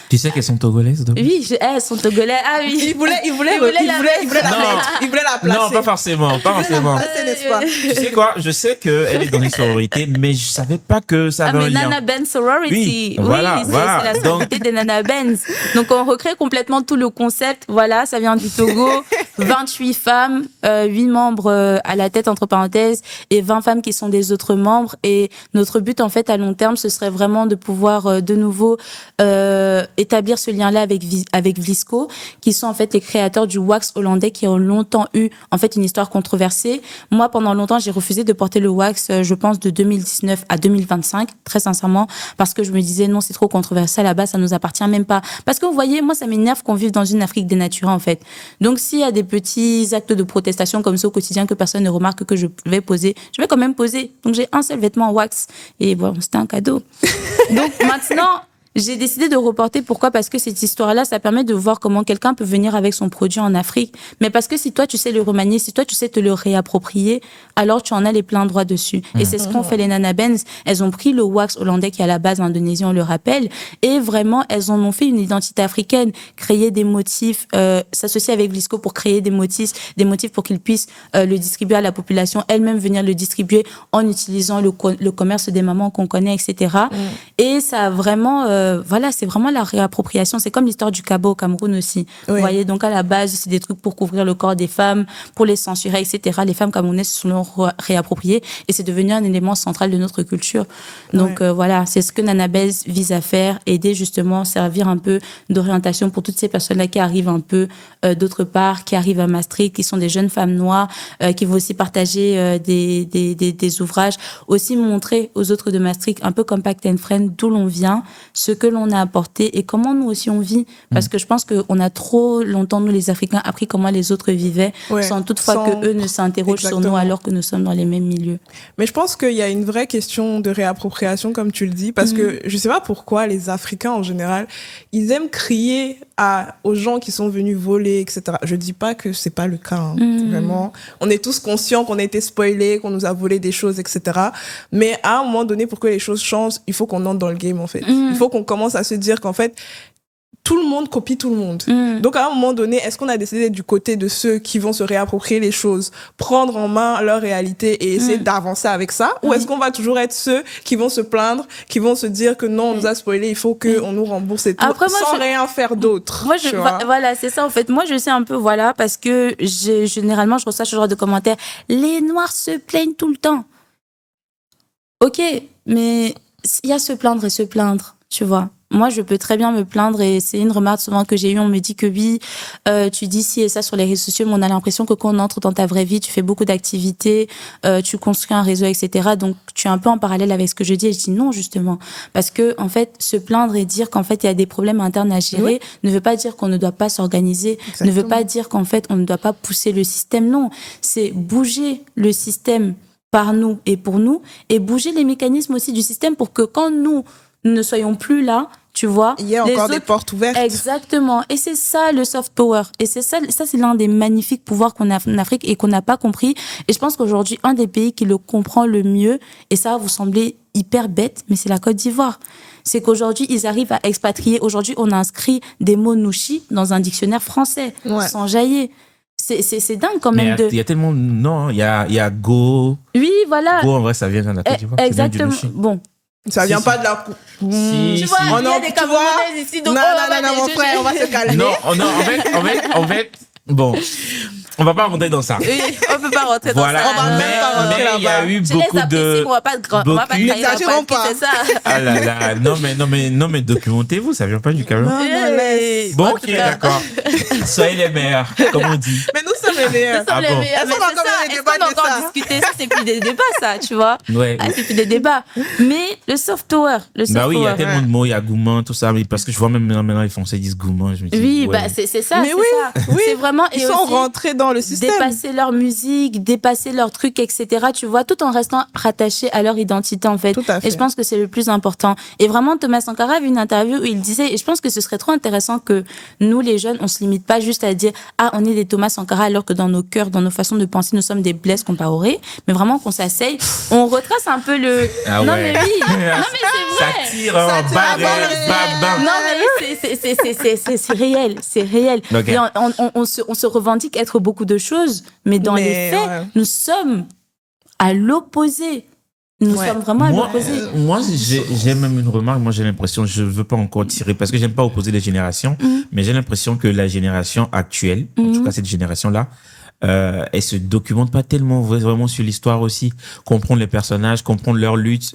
Tu sais qu'elles sont togolaises, donc? Oui, elles sont togolaises. Ah oui. Il voulait la placer. Non, pas forcément. N'est-ce pas? Tu sais quoi? Je sais qu'elle est dans les sororités, mais je savais pas que ça avait un lien. Nana Ben Sorority. Oui, voilà. C'est la sororité des Nana Benz. Donc, on recrée complètement tout le concept. Voilà, ça vient du Togo. 28 femmes, 8 membres à la tête, entre parenthèses, et 20 femmes qui sont des autres membres. Et notre but, en fait, à long terme, ce serait vraiment de pouvoir de nouveau établir ce lien-là avec Vlisco, qui sont en fait les créateurs du wax hollandais, qui ont longtemps eu en fait une histoire controversée. Moi, pendant longtemps, j'ai refusé de porter le wax, je pense, de 2019 à 2025, très sincèrement, parce que je me disais non, c'est trop controversé là-bas, ça nous appartient même pas. Parce que vous voyez, moi, ça m'énerve qu'on vive dans une Afrique dénaturée, en fait. Donc, s'il y a des petits actes de protestation comme ça au quotidien que personne ne remarque que je vais poser, je vais quand même poser. Donc, j'ai un seul vêtement wax et bon, c'était un cadeau. Donc, maintenant, j'ai décidé de reporter. Pourquoi? Parce que cette histoire-là, ça permet de voir comment quelqu'un peut venir avec son produit en Afrique. Mais parce que si toi, tu sais le remanier, si toi, tu sais te le réapproprier, alors tu en as les pleins droits dessus. Et c'est ce qu'ont fait les Nana Benz. Elles ont pris le wax hollandais qui est à la base indonésien, on le rappelle, et vraiment, elles en ont fait une identité africaine, créer des motifs, s'associer avec Vlisco pour créer des motifs pour qu'ils puissent le distribuer à la population, elles-mêmes venir le distribuer en utilisant le commerce des mamans qu'on connaît, etc. Et ça a vraiment... voilà, c'est vraiment la réappropriation. C'est comme l'histoire du Kabo au Cameroun aussi. Oui. Vous voyez, donc à la base, c'est des trucs pour couvrir le corps des femmes, pour les censurer, etc. Les femmes camerounaises se sont réappropriées et c'est devenu un élément central de notre culture. Donc voilà, c'est ce que Nana Bez vise à faire, aider justement, servir un peu d'orientation pour toutes ces personnes-là qui arrivent un peu d'autre part, qui arrivent à Maastricht, qui sont des jeunes femmes noires, qui vont aussi partager des ouvrages, aussi montrer aux autres de Maastricht, un peu comme Pact and Friend, d'où l'on vient, ce que l'on a apporté et comment nous aussi on vit. Parce que je pense qu'on a trop longtemps, nous les Africains, appris comment les autres vivaient, sans toutefois que eux ne s'interrogent sur nous alors que nous sommes dans les mêmes milieux. Mais je pense qu'il y a une vraie question de réappropriation, comme tu le dis, parce que je sais pas pourquoi les Africains en général, ils aiment crier aux gens qui sont venus voler, etc. Je dis pas que c'est pas le cas, hein. Vraiment. On est tous conscients qu'on a été spoilés, qu'on nous a volé des choses, etc. Mais à un moment donné, pour que les choses changent, il faut qu'on entre dans le game, en fait. Il faut qu'on commence à se dire qu'en fait, tout le monde copie tout le monde. Donc, à un moment donné, est-ce qu'on a décidé d'être du côté de ceux qui vont se réapproprier les choses, prendre en main leur réalité et essayer d'avancer avec ça? Ou est-ce qu'on va toujours être ceux qui vont se plaindre, qui vont se dire que non, on nous a spoilé, il faut qu'on nous rembourse et tout, après, moi, sans rien faire d'autre? Moi, voilà, c'est ça, en fait. Moi, je sais un peu, voilà, parce que généralement, je reçois ce genre de commentaires. Les Noirs se plaignent tout le temps. Ok, mais il y a se plaindre et se plaindre, tu vois. Moi, je peux très bien me plaindre et c'est une remarque souvent que j'ai eue. On me dit que oui, tu dis ci et ça sur les réseaux sociaux, mais on a l'impression que quand on entre dans ta vraie vie, tu fais beaucoup d'activités, tu construis un réseau, etc. Donc, tu es un peu en parallèle avec ce que je dis. Et je dis non, justement. Parce que, en fait, se plaindre et dire qu'en fait, il y a des problèmes internes à gérer ne veut pas dire qu'on ne doit pas s'organiser, ne veut pas dire qu'en fait, on ne doit pas pousser le système. Non, c'est bouger le système par nous et pour nous et bouger les mécanismes aussi du système pour que quand nous nous ne soyons plus là, tu vois. Il y a encore des portes ouvertes. Exactement. Et c'est ça le soft power. Et c'est ça c'est l'un des magnifiques pouvoirs qu'on a en Afrique et qu'on n'a pas compris. Et je pense qu'aujourd'hui, un des pays qui le comprend le mieux, et ça va vous sembler hyper bête, mais c'est la Côte d'Ivoire. C'est qu'aujourd'hui, ils arrivent à expatrier. Aujourd'hui, on a inscrit des mots Nushi dans un dictionnaire français, sans jaillir. C'est dingue quand même. Il y a tellement. Non, il y a Go. Oui, voilà. Go, en vrai, ça vient de la Côte d'Ivoire. Exactement. Bon. Ça vient pas de la coupe. Tu vois, il y a des Camerounais ici, donc non, mon frère, on va se calmer. Non, en fait, bon, on va pas rentrer dans ça. Oui, on peut pas rentrer dans ça. Mais il y a eu beaucoup de. On va pas n'exagérons pas. C'est ça. Ah là là, non mais documentez-vous, ça vient pas du Cameroun. Bon, ok, d'accord. Soyez les meilleurs, comme on dit. Mais nous sommes les meilleurs. Nous sommes les meilleurs. Est-ce qu'on a encore des débats de ça? Discuter ça, c'est plus des débats, ça, tu vois. Ouais. Ah, c'est plus des débats. Mais le soft power, Bah oui, il y a tellement de mots, il y a Gouman, tout ça, mais parce que je vois même maintenant les Français disent Gouman, je me dis. Oui, bah c'est ça. Mais oui, c'est vraiment. Ils sont rentrés dans le système. Dépasser leur musique, dépasser leurs trucs, etc. Tu vois, tout en restant rattachés à leur identité, en fait. Tout à fait. Et je pense que c'est le plus important. Et vraiment, Thomas Sankara a vu une interview où il disait, et je pense que ce serait trop intéressant que nous, les jeunes, on se limite pas juste à dire, ah, on est des Thomas Sankara, alors que dans nos cœurs, dans nos façons de penser, nous sommes des Blaise Compaoré. Mais vraiment qu'on s'asseye, on retrace un peu le. Ah non, ouais. mais oui. Non, mais c'est vrai. Ça tire en bas. Non, mais c'est réel, c'est réel. Okay. Et on se revendique être beaucoup de choses, mais dans les faits, nous sommes à l'opposé. Nous sommes vraiment à l'opposé. Moi, j'ai même une remarque. Moi, j'ai l'impression, je veux pas encore tirer parce que j'aime pas opposer les générations, mais j'ai l'impression que la génération actuelle, en tout cas cette génération-là, elle se documente pas tellement vraiment sur l'histoire aussi, comprendre les personnages, comprendre leur lutte,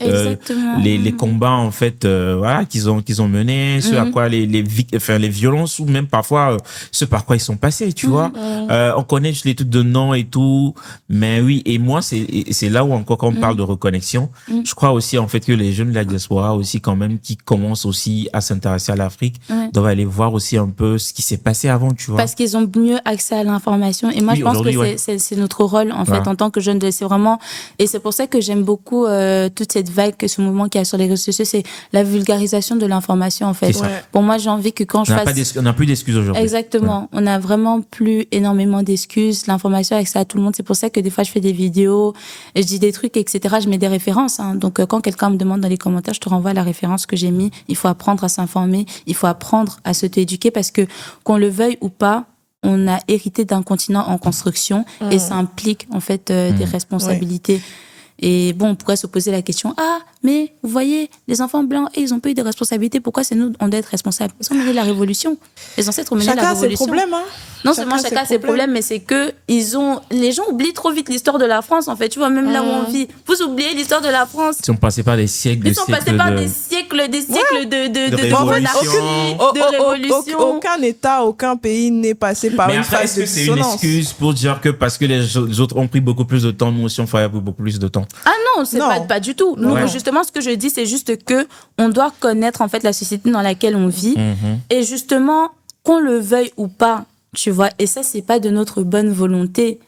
les combats en fait, voilà qu'ils ont menés, ce à quoi les violences ou même parfois ce par quoi ils sont passés, tu vois. On connaît juste les trucs de nom et tout, mais oui. Et moi c'est là où encore quand on parle de reconnexion, je crois aussi en fait que les jeunes de la diaspora aussi quand même qui commencent aussi à s'intéresser à l'Afrique doivent aller voir aussi un peu ce qui s'est passé avant, tu vois. Parce qu'ils ont mieux accès à l'information. Et moi je pense que c'est notre rôle en fait en tant que jeune. C'est vraiment, et c'est pour ça que j'aime beaucoup toute cette vague, ce mouvement qu'il y a sur les réseaux sociaux, c'est la vulgarisation de l'information en fait. Pour moi, j'ai envie que quand on n'a plus d'excuses aujourd'hui. Exactement, on n'a vraiment plus énormément d'excuses. L'information avec ça à tout le monde. C'est pour ça que des fois je fais des vidéos, et je dis des trucs, etc. Je mets des références. Donc quand quelqu'un me demande dans les commentaires, je te renvoie à la référence que j'ai mis. Il faut apprendre à s'informer, il faut apprendre à se éduquer parce que qu'on le veuille ou pas, on a hérité d'un continent en construction et ça implique en fait des responsabilités. Et bon, on pourrait se poser la question, ah, mais vous voyez, les enfants blancs, ils ont pas eu de responsabilités, pourquoi c'est nous, on doit être responsables? Ils ont mené la révolution. Les ancêtres ont mené la révolution. Chacun ses problèmes, hein. Non seulement chacun ses problèmes, mais c'est que les gens oublient trop vite l'histoire de la France, en fait. Tu vois, même là où on vit. Vous oubliez l'histoire de la France. Ils sont passés par des siècles des siècles de révolution. Aucun État, aucun pays n'est passé par une phase de dissonance. Mais est-ce que c'est une excuse pour dire que parce que les autres ont pris beaucoup plus de temps, nous aussi on ferait beaucoup plus de temps? Ah non, c'est pas du tout. Nous, justement, ce que je dis, c'est juste que on doit connaître en fait la société dans laquelle on vit et justement qu'on le veuille ou pas, tu vois. Et ça, c'est pas de notre bonne volonté.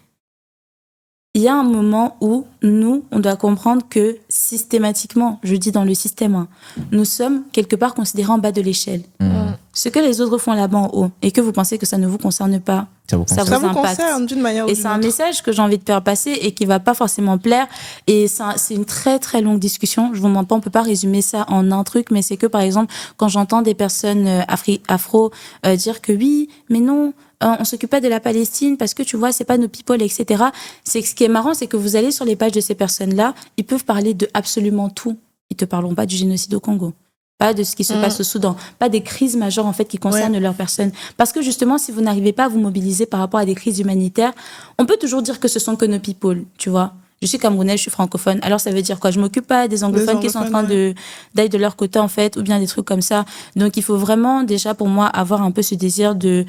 Il y a un moment où nous, on doit comprendre que systématiquement, je dis dans le système, nous sommes quelque part considérés en bas de l'échelle. Ce que les autres font là-bas en haut et que vous pensez que ça ne vous concerne pas, ça vous concerne d'une manière ou d'une autre. Et c'est un message que j'ai envie de faire passer et qui va pas forcément plaire. Et c'est une très très longue discussion. Je vous mens pas, on peut pas résumer ça en un truc, mais c'est que par exemple, quand j'entends des personnes afro dire que oui, mais non, on s'occupe pas de la Palestine parce que tu vois, c'est pas nos people, etc. C'est que ce qui est marrant, c'est que vous allez sur les pages de ces personnes-là, ils peuvent parler de absolument tout. Ils te parleront pas du génocide au Congo, pas de ce qui se passe au Soudan, pas des crises majeures en fait qui concernent leur personne. Parce que justement, si vous n'arrivez pas à vous mobiliser par rapport à des crises humanitaires, on peut toujours dire que ce sont que nos people, tu vois. Je suis camerounaise, je suis francophone. Alors ça veut dire quoi? Je m'occupe pas des anglophones qui sont en train d'aller de leur côté en fait, ou bien des trucs comme ça. Donc il faut vraiment déjà pour moi avoir un peu ce désir de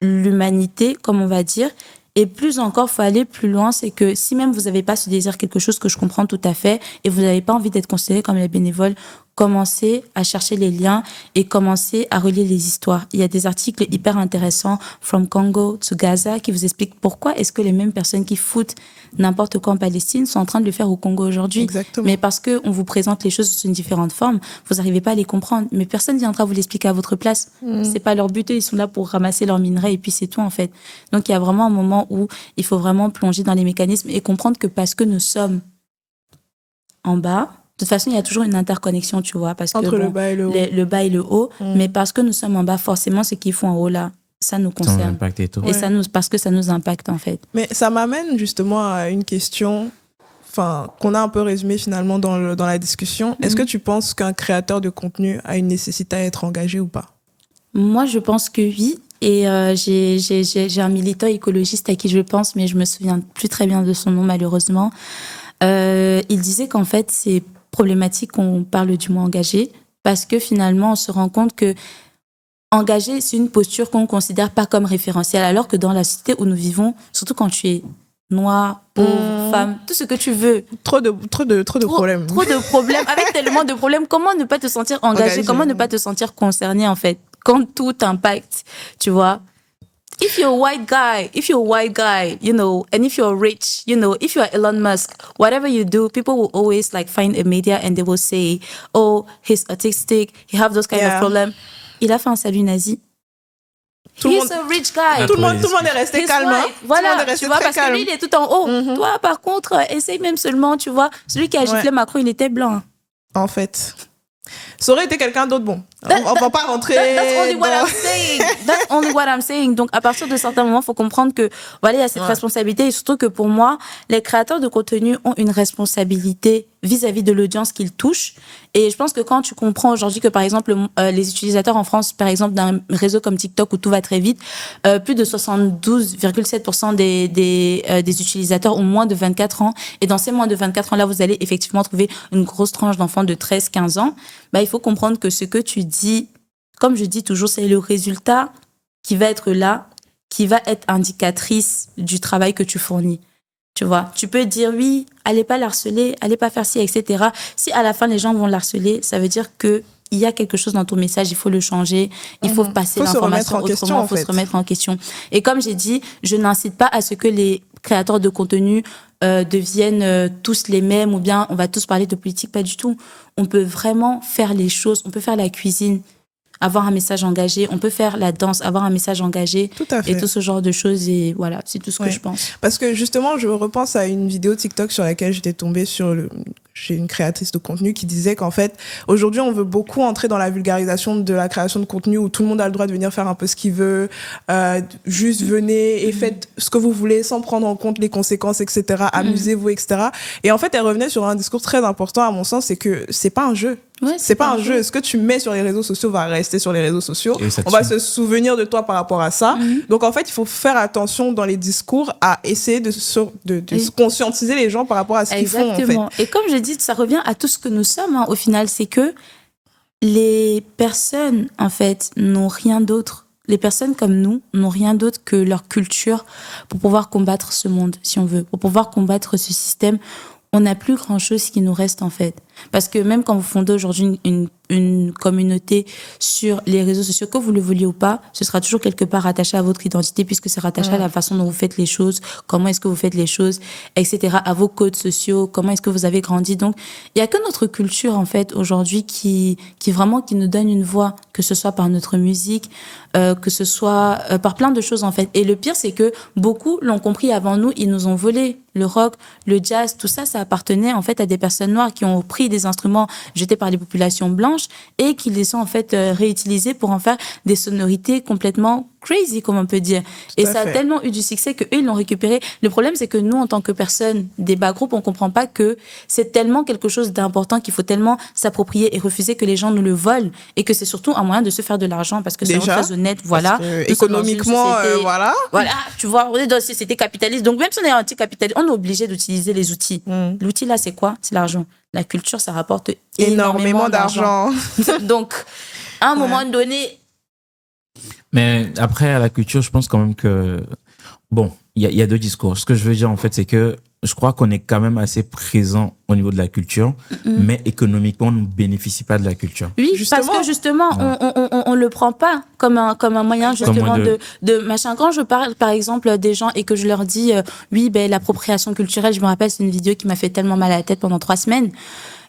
l'humanité, comme on va dire. Et plus encore, faut aller plus loin, c'est que si même vous n'avez pas ce désir quelque chose que je comprends tout à fait, et vous n'avez pas envie d'être considéré comme les bénévoles, commencer à chercher les liens et commencer à relier les histoires. Il y a des articles hyper intéressants, From Congo to Gaza, qui vous expliquent pourquoi est-ce que les mêmes personnes qui foutent n'importe quoi en Palestine sont en train de le faire au Congo aujourd'hui. Exactement. Mais parce qu'on vous présente les choses sous une différente forme, vous n'arrivez pas à les comprendre. Mais personne ne viendra vous l'expliquer à votre place. C'est pas leur but, ils sont là pour ramasser leurs minerais et puis c'est tout en fait. Donc il y a vraiment un moment où il faut vraiment plonger dans les mécanismes et comprendre que parce que nous sommes en bas, de toute façon, il y a toujours une interconnexion, tu vois, parce entre que le bas et le haut. le bas et le haut, mais parce que nous sommes en bas, forcément, ce qu'ils font en haut là, ça nous Sans concerne. impact et tout. Et ça parce que ça nous impacte en fait. Mais ça m'amène justement à une question, qu'on a un peu résumée finalement dans la discussion. Est-ce que tu penses qu'un créateur de contenu a une nécessité à être engagé ou pas? Moi, je pense que oui. Et j'ai un militant écologiste à qui je pense, mais je me souviens plus très bien de son nom malheureusement. Il disait qu'en fait, c'est problématique qu'on parle du mot engagé parce que finalement, on se rend compte que engagé, c'est une posture qu'on ne considère pas comme référentielle, alors que dans la société où nous vivons, surtout quand tu es noir, pauvre, femme, tout ce que tu veux. Trop de problèmes. Trop de problèmes, avec tellement de problèmes. Comment ne pas te sentir engagé? Comment ne pas te sentir concerné, en fait, quand tout impacte, tu vois? If you're a white guy, you know, and if you're rich, you know, if you're Elon Musk, whatever you do, people will always like find a media and they will say, oh, he's autistic, he have those kind of problems. Il a fait un salut nazi. He's a rich guy. Tout le monde est resté calme. Voilà, tu vois, parce que lui, il est tout en haut. Toi, par contre, essaye même seulement, tu vois. Celui qui a giflé Macron, il était blanc. En fait. Ça aurait été quelqu'un d'autre, bon. On va pas rentrer. That's only what I'm saying. That's only what I'm saying. Donc, à partir de certains moments, il faut comprendre que, voilà, il y a cette responsabilité. Et surtout que pour moi, les créateurs de contenu ont une responsabilité vis-à-vis de l'audience qu'ils touchent. Et je pense que quand tu comprends aujourd'hui que, par exemple, les utilisateurs en France, par exemple, d'un réseau comme TikTok où tout va très vite, plus de 72,7% des utilisateurs ont moins de 24 ans. Et dans ces moins de 24 ans-là, vous allez effectivement trouver une grosse tranche d'enfants de 13, 15 ans. Bah, il faut comprendre que ce que tu dis, comme je dis toujours, c'est le résultat qui va être là, qui va être indicatrice du travail que tu fournis. Tu vois, tu peux dire oui, allez pas l'harceler, allez pas faire ci, etc. Si à la fin les gens vont l'harceler, ça veut dire que il y a quelque chose dans ton message, il faut le changer, il faut passer l'information autrement, il faut se remettre en question. Et comme j'ai dit, je n'incite pas à ce que les créateurs de contenu deviennent tous les mêmes ou bien on va tous parler de politique, pas du tout. On peut vraiment faire les choses, on peut faire la cuisine, avoir un message engagé, on peut faire la danse, avoir un message engagé. Tout à fait. Et tout ce genre de choses. Et voilà, c'est tout ce que je pense. Parce que justement, je repense à une vidéo TikTok sur laquelle j'étais tombée chez une créatrice de contenu qui disait qu'en fait, aujourd'hui, on veut beaucoup entrer dans la vulgarisation de la création de contenu où tout le monde a le droit de venir faire un peu ce qu'il veut, juste venez et faites ce que vous voulez sans prendre en compte les conséquences, etc. Amusez-vous, etc. Et en fait, elle revenait sur un discours très important à mon sens, c'est que c'est pas un jeu. Ouais, c'est pas un jeu. Ce que tu mets sur les réseaux sociaux va rester sur les réseaux sociaux. On va se souvenir de toi par rapport à ça. Donc, en fait, il faut faire attention dans les discours à essayer de conscientiser les gens par rapport à ce qu'ils font, en fait. Et comme je dis, ça revient à tout ce que nous sommes, hein, au final. C'est que les personnes, en fait, n'ont rien d'autre. Les personnes comme nous n'ont rien d'autre que leur culture pour pouvoir combattre ce monde, si on veut. Pour pouvoir combattre ce système, on n'a plus grand-chose qui nous reste, en fait. Parce que même quand vous fondez aujourd'hui une communauté sur les réseaux sociaux, que vous le vouliez ou pas, ce sera toujours quelque part rattaché à votre identité, puisque c'est rattaché à la façon dont vous faites les choses, comment est-ce que vous faites les choses, etc., à vos codes sociaux, comment est-ce que vous avez grandi. Donc, il y a que notre culture, en fait, aujourd'hui, qui vraiment, qui nous donne une voix, que ce soit par notre musique, que ce soit par plein de choses, en fait. Et le pire, c'est que beaucoup l'ont compris avant nous, ils nous ont volé. Le rock, le jazz, tout ça, ça appartenait, en fait, à des personnes noires qui ont pris des instruments jetés par les populations blanches et qui les ont en fait réutilisés pour en faire des sonorités complètement crazy, comme on peut dire. Et ça a tellement eu du succès qu'eux, ils l'ont récupéré. Le problème, c'est que nous, en tant que personnes des bas groupes, on comprend pas que c'est tellement quelque chose d'important qu'il faut tellement s'approprier et refuser que les gens nous le volent et que c'est surtout un moyen de se faire de l'argent parce que c'est très honnête, voilà. Économiquement, voilà. Voilà, tu vois, on est dans une société capitaliste. Donc, même si on est anticapitaliste, on est obligé d'utiliser les outils. L'outil, là, c'est quoi? C'est l'argent. La culture, ça rapporte énormément d'argent. Donc, à un moment donné... Mais après, à la culture, je pense quand même que... Bon, il y a deux discours. Ce que je veux dire, en fait, c'est que je crois qu'on est quand même assez présent au niveau de la culture, mais économiquement, on ne bénéficie pas de la culture. Oui, Justement. parce que justement, on le prend pas comme un moyen justement de machin. Quand je parle, par exemple, des gens et que je leur dis, oui, ben, l'appropriation culturelle, je me rappelle, c'est une vidéo qui m'a fait tellement mal à la tête pendant 3 semaines.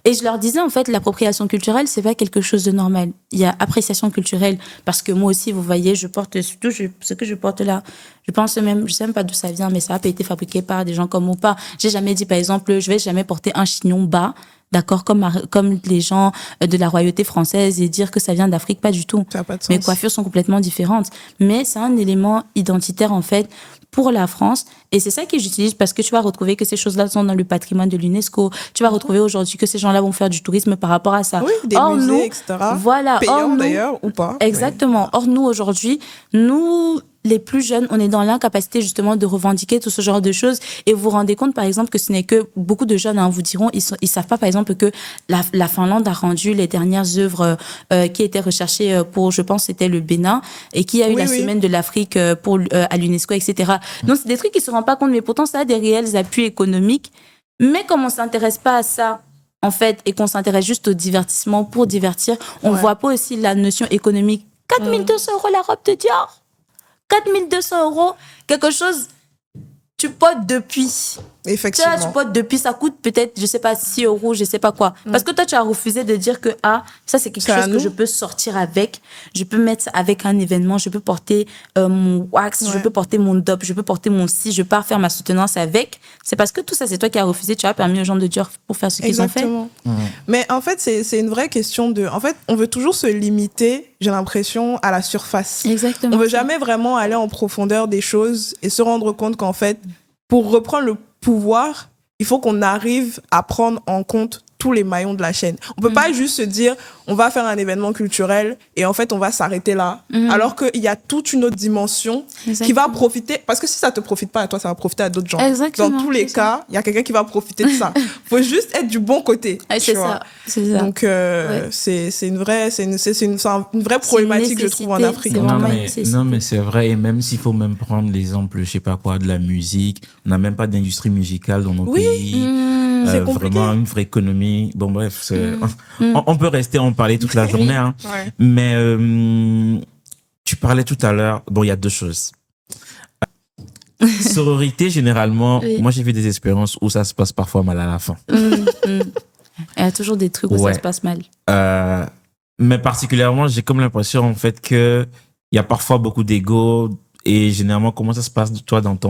Et je leur disais, en fait, l'appropriation culturelle, c'est pas quelque chose de normal. Il y a appréciation culturelle, parce que moi aussi, vous voyez, je porte surtout ce que je porte là. Je pense même, je sais même pas d'où ça vient, mais ça n'a pas été fabriqué par des gens comme moi pas. J'ai jamais dit, par exemple, je vais jamais porter un chignon bas, d'accord, comme les gens de la royauté française et dire que ça vient d'Afrique, pas du tout. Ça n'a pas de sens. Mes coiffures sont complètement différentes. Mais c'est un élément identitaire, en fait, pour la France. Et c'est ça que j'utilise parce que tu vas retrouver que ces choses-là sont dans le patrimoine de l'UNESCO. Tu vas retrouver aujourd'hui que ces gens-là vont faire du tourisme par rapport à ça. Oui, des musées, etc. Voilà. Payants d'ailleurs, ou pas. Exactement. Or, nous, aujourd'hui, les plus jeunes, on est dans l'incapacité justement de revendiquer tout ce genre de choses. Et vous vous rendez compte, par exemple, que ce n'est que beaucoup de jeunes vous diront, ils savent pas, par exemple, que la Finlande a rendu les dernières œuvres qui étaient recherchées pour, je pense, c'était le Bénin, et qui a eu la semaine de l'Afrique à l'UNESCO, etc. Donc, c'est des trucs qui se rendent pas compte, mais pourtant, ça a des réels appuis économiques. Mais comme on s'intéresse pas à ça, en fait, et qu'on s'intéresse juste au divertissement pour divertir, on voit pas aussi la notion économique. 4200 € la robe de Dior. 4200 €, quelque chose, tu portes depuis. Effectivement. Tu portes depuis, ça coûte peut-être, je sais pas, 6 €, je sais pas quoi. Parce que toi, tu as refusé de dire que, ça, c'est quelque chose que je peux sortir avec. Je peux mettre ça avec un événement. Je peux porter mon wax, je peux porter mon dop, je peux porter mon si, je pars faire ma soutenance avec. C'est parce que tout ça, c'est toi qui as refusé. Tu as permis aux gens de Dior pour faire ce qu'ils ont fait. Mais en fait, c'est une vraie question de... En fait, on veut toujours se limiter, j'ai l'impression, à la surface. Exactement. On veut jamais vraiment aller en profondeur des choses et se rendre compte qu'en fait, pour reprendre le pouvoir, il faut qu'on arrive à prendre en compte tous les maillons de la chaîne. On peut pas juste se dire, on va faire un événement culturel et en fait, on va s'arrêter là. Alors qu'il y a toute une autre dimension qui va profiter. Parce que si ça te profite pas à toi, ça va profiter à d'autres gens. Exactement. Dans tous les cas, il y a quelqu'un qui va profiter de ça. Faut juste être du bon côté. C'est ça. Donc, c'est une vraie problématique, je trouve, en Afrique. Non, mais c'est vrai. Et même s'il faut même prendre l'exemple, je sais pas quoi, de la musique, on n'a même pas d'industrie musicale dans nos pays. C'est compliqué. Vraiment une vraie économie. Bon, bref, on peut rester en parler toute la journée. Hein. Mais tu parlais tout à l'heure, bon, il y a 2 choses. Sororité, généralement, moi j'ai vu des expériences où ça se passe parfois mal à la fin. Il y a toujours des trucs où ça se passe mal. Mais particulièrement, j'ai comme l'impression en fait que il y a parfois beaucoup d'ego. Et généralement, comment ça se passe toi dans ta...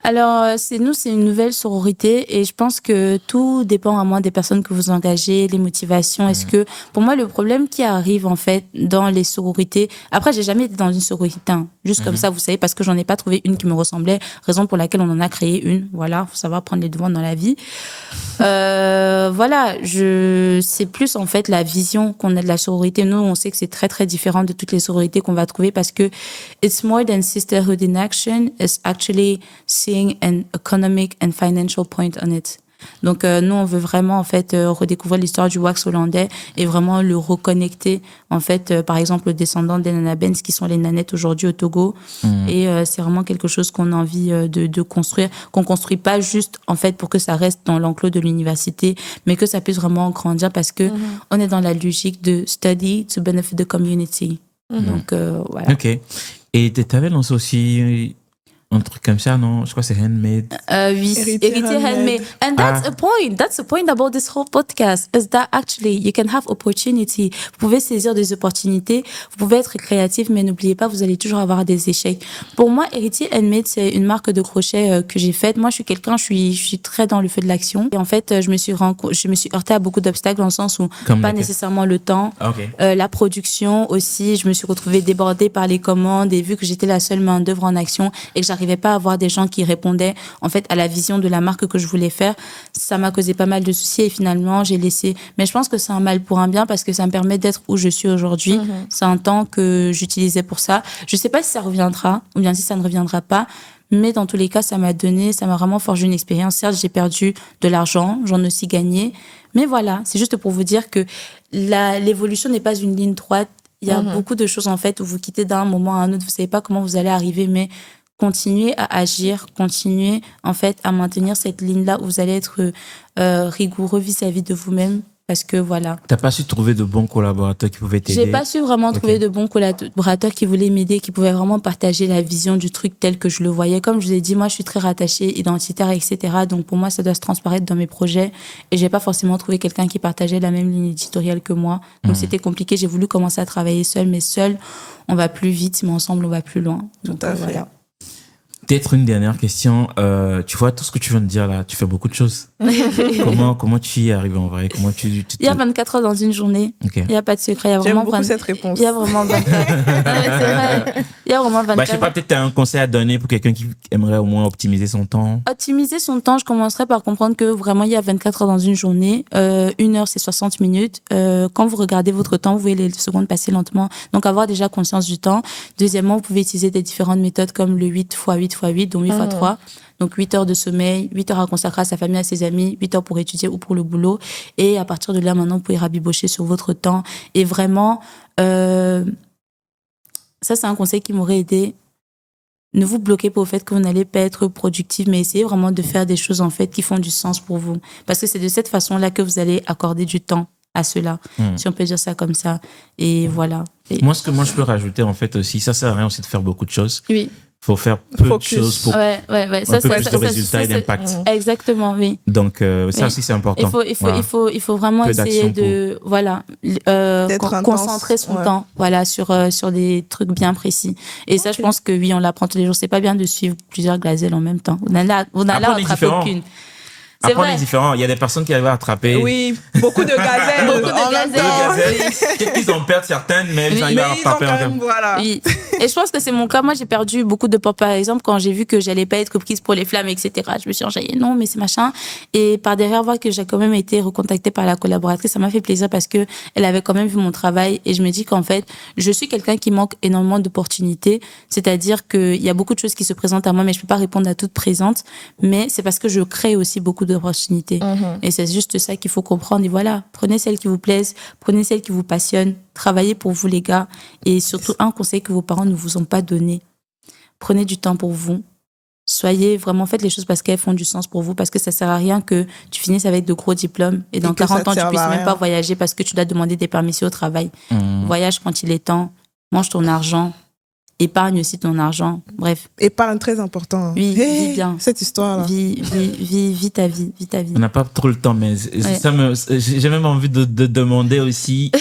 Alors, c'est une nouvelle sororité et je pense que tout dépend à moi des personnes que vous engagez, les motivations. Est-ce que, pour moi, le problème qui arrive en fait dans les sororités, après, j'ai jamais été dans une sororité, juste comme ça, vous savez, parce que j'en ai pas trouvé une qui me ressemblait, raison pour laquelle on en a créé une. Voilà, faut savoir prendre les devants dans la vie. Voilà, c'est plus en fait la vision qu'on a de la sororité. Nous, on sait que c'est très très différent de toutes les sororités qu'on va trouver parce que it's more than sisterhood in action. It's actually seeing an economic and financial point on it. Donc nous, on veut vraiment en fait redécouvrir l'histoire du wax hollandais et vraiment le reconnecter en fait, par exemple, aux descendants des Nana Benz qui sont les nanettes aujourd'hui au Togo. Et c'est vraiment quelque chose qu'on a envie de construire, qu'on construit pas juste en fait pour que ça reste dans l'enclos de l'université, mais que ça puisse vraiment grandir parce que on est dans la logique de study to benefit the community. Donc voilà. Ok. Et t'avais lancé aussi un truc comme ça, non? Je crois que c'est Handmade. Oui, Héritier Handmade. And that's a point. That's the point about this whole podcast. Is that actually you can have opportunity. Vous pouvez saisir des opportunités. Vous pouvez être créatif, mais n'oubliez pas, vous allez toujours avoir des échecs. Pour moi, Héritier Handmade, c'est une marque de crochet que j'ai faite. Moi, je suis très dans le feu de l'action. Et en fait, je me suis heurtée à beaucoup d'obstacles dans le sens où pas nécessairement le temps, la production aussi. Je me suis retrouvée débordée par les commandes et vu que j'étais la seule main d'œuvre en action et que j'arrivais pas à avoir des gens qui répondaient en fait à la vision de la marque que je voulais faire, ça m'a causé pas mal de soucis et finalement j'ai laissé. Mais je pense que c'est un mal pour un bien parce que ça me permet d'être où je suis aujourd'hui. C'est un temps que j'utilisais pour ça. Je sais pas si ça reviendra ou bien si ça ne reviendra pas. Mais dans tous les cas, ça m'a vraiment forgé une expérience. Certes, j'ai perdu de l'argent, j'en ai aussi gagné. Mais voilà, c'est juste pour vous dire que l'évolution n'est pas une ligne droite. Il y a beaucoup de choses en fait où vous quittez d'un moment à un autre. Vous savez pas comment vous allez arriver, mais continuez à agir, continuez en fait à maintenir cette ligne-là où vous allez être rigoureux vis-à-vis de vous-même. Parce que voilà. T'as pas su trouver de bons collaborateurs qui pouvaient t'aider? J'ai pas su vraiment trouver de bons collaborateurs qui voulaient m'aider, qui pouvaient vraiment partager la vision du truc tel que je le voyais. Comme je vous ai dit, moi, je suis très rattachée, identitaire, etc. Donc, pour moi, ça doit se transparaître dans mes projets. Et j'ai pas forcément trouvé quelqu'un qui partageait la même ligne éditoriale que moi. Donc, c'était compliqué. J'ai voulu commencer à travailler seule, mais seule, on va plus vite, mais ensemble, on va plus loin. Donc, Tout à fait. voilà. Peut-être une dernière question. Tu vois, tout ce que tu viens de dire là, tu fais beaucoup de choses. Comment tu y arrives en vrai? Comment tu Il y a 24 heures dans une journée. Ok. Il n'y a pas de secret. Il y a J'aime vraiment beaucoup cette réponse. Il y a vraiment 24 Non, mais c'est vrai. Il y a vraiment 24 Bah, je sais pas, peut-être t'as un conseil à donner pour quelqu'un qui aimerait au moins optimiser son temps. Optimiser son temps, je commencerai par comprendre que vraiment il y a 24 heures dans une journée. 1 heure, c'est 60 minutes. Quand vous regardez votre temps, vous voyez les secondes passer lentement. Donc avoir déjà conscience du temps. Deuxièmement, vous pouvez utiliser des différentes méthodes comme le 8x8x8, donc 8 x 3. Donc 8 heures de sommeil, 8 heures à consacrer à sa famille, à ses amis, 8 heures pour étudier ou pour le boulot. Et à partir de là, maintenant, vous pouvez rabibocher sur votre temps. Et vraiment, ça, c'est un conseil qui m'aurait aidé. Ne vous bloquez pas au fait que vous n'allez pas être productif, mais essayez vraiment de faire des choses, en fait, qui font du sens pour vous. Parce que c'est de cette façon-là que vous allez accorder du temps à cela, si on peut dire ça comme ça. Et voilà. Et... Moi, ce que je peux rajouter, en fait, aussi, ça sert à rien aussi de faire beaucoup de choses. Oui. Faut faire peu de choses pour ouais. un peu plus de résultats et d'impact. Exactement, oui. Donc, ça aussi, c'est important. Il faut vraiment essayer de, concentrer son temps, sur des trucs bien précis. Et ça, je pense que oui, on l'apprend tous les jours. C'est pas bien de suivre plusieurs gazelles en même temps. On a là à attraper aucune. Après, on est différent. Il y a des personnes qui arrivent à attraper. Oui, beaucoup de gazelles. Peut-être qu'ils en perdent certaines, mais ils arrivent à rattraper en termes. Voilà. Oui. Et je pense que c'est mon cas. Moi, j'ai perdu beaucoup de potes, par exemple, quand j'ai vu que j'allais pas être prise pour les flammes, etc. Je me suis enjaillée, non, mais c'est machin. Et par derrière, voir que j'ai quand même été recontactée par la collaboratrice, ça m'a fait plaisir parce que elle avait quand même vu mon travail. Et je me dis qu'en fait, je suis quelqu'un qui manque énormément d'opportunités. C'est-à-dire qu'il y a beaucoup de choses qui se présentent à moi, mais je peux pas répondre à toutes présentes. Mais c'est parce que je crée aussi beaucoup d'opportunités. Et c'est juste ça qu'il faut comprendre. Et voilà, prenez celles qui vous plaisent, prenez celles qui vous passionnent, travaillez pour vous les gars. Et surtout, un conseil que vos parents ne vous ont pas donné. Prenez du temps pour vous. Soyez vraiment, faites les choses parce qu'elles font du sens pour vous, parce que ça sert à rien que tu finisses avec de gros diplômes et dans 40 ans, tu puisses même pas voyager parce que tu dois demander des permissions au travail. Voyage quand il est temps, mange ton argent. Épargne aussi ton argent. Bref. Épargne, très important. Oui, vis bien. Cette histoire-là. Vis ta vie. On n'a pas trop le temps, mais j'ai même envie de demander aussi,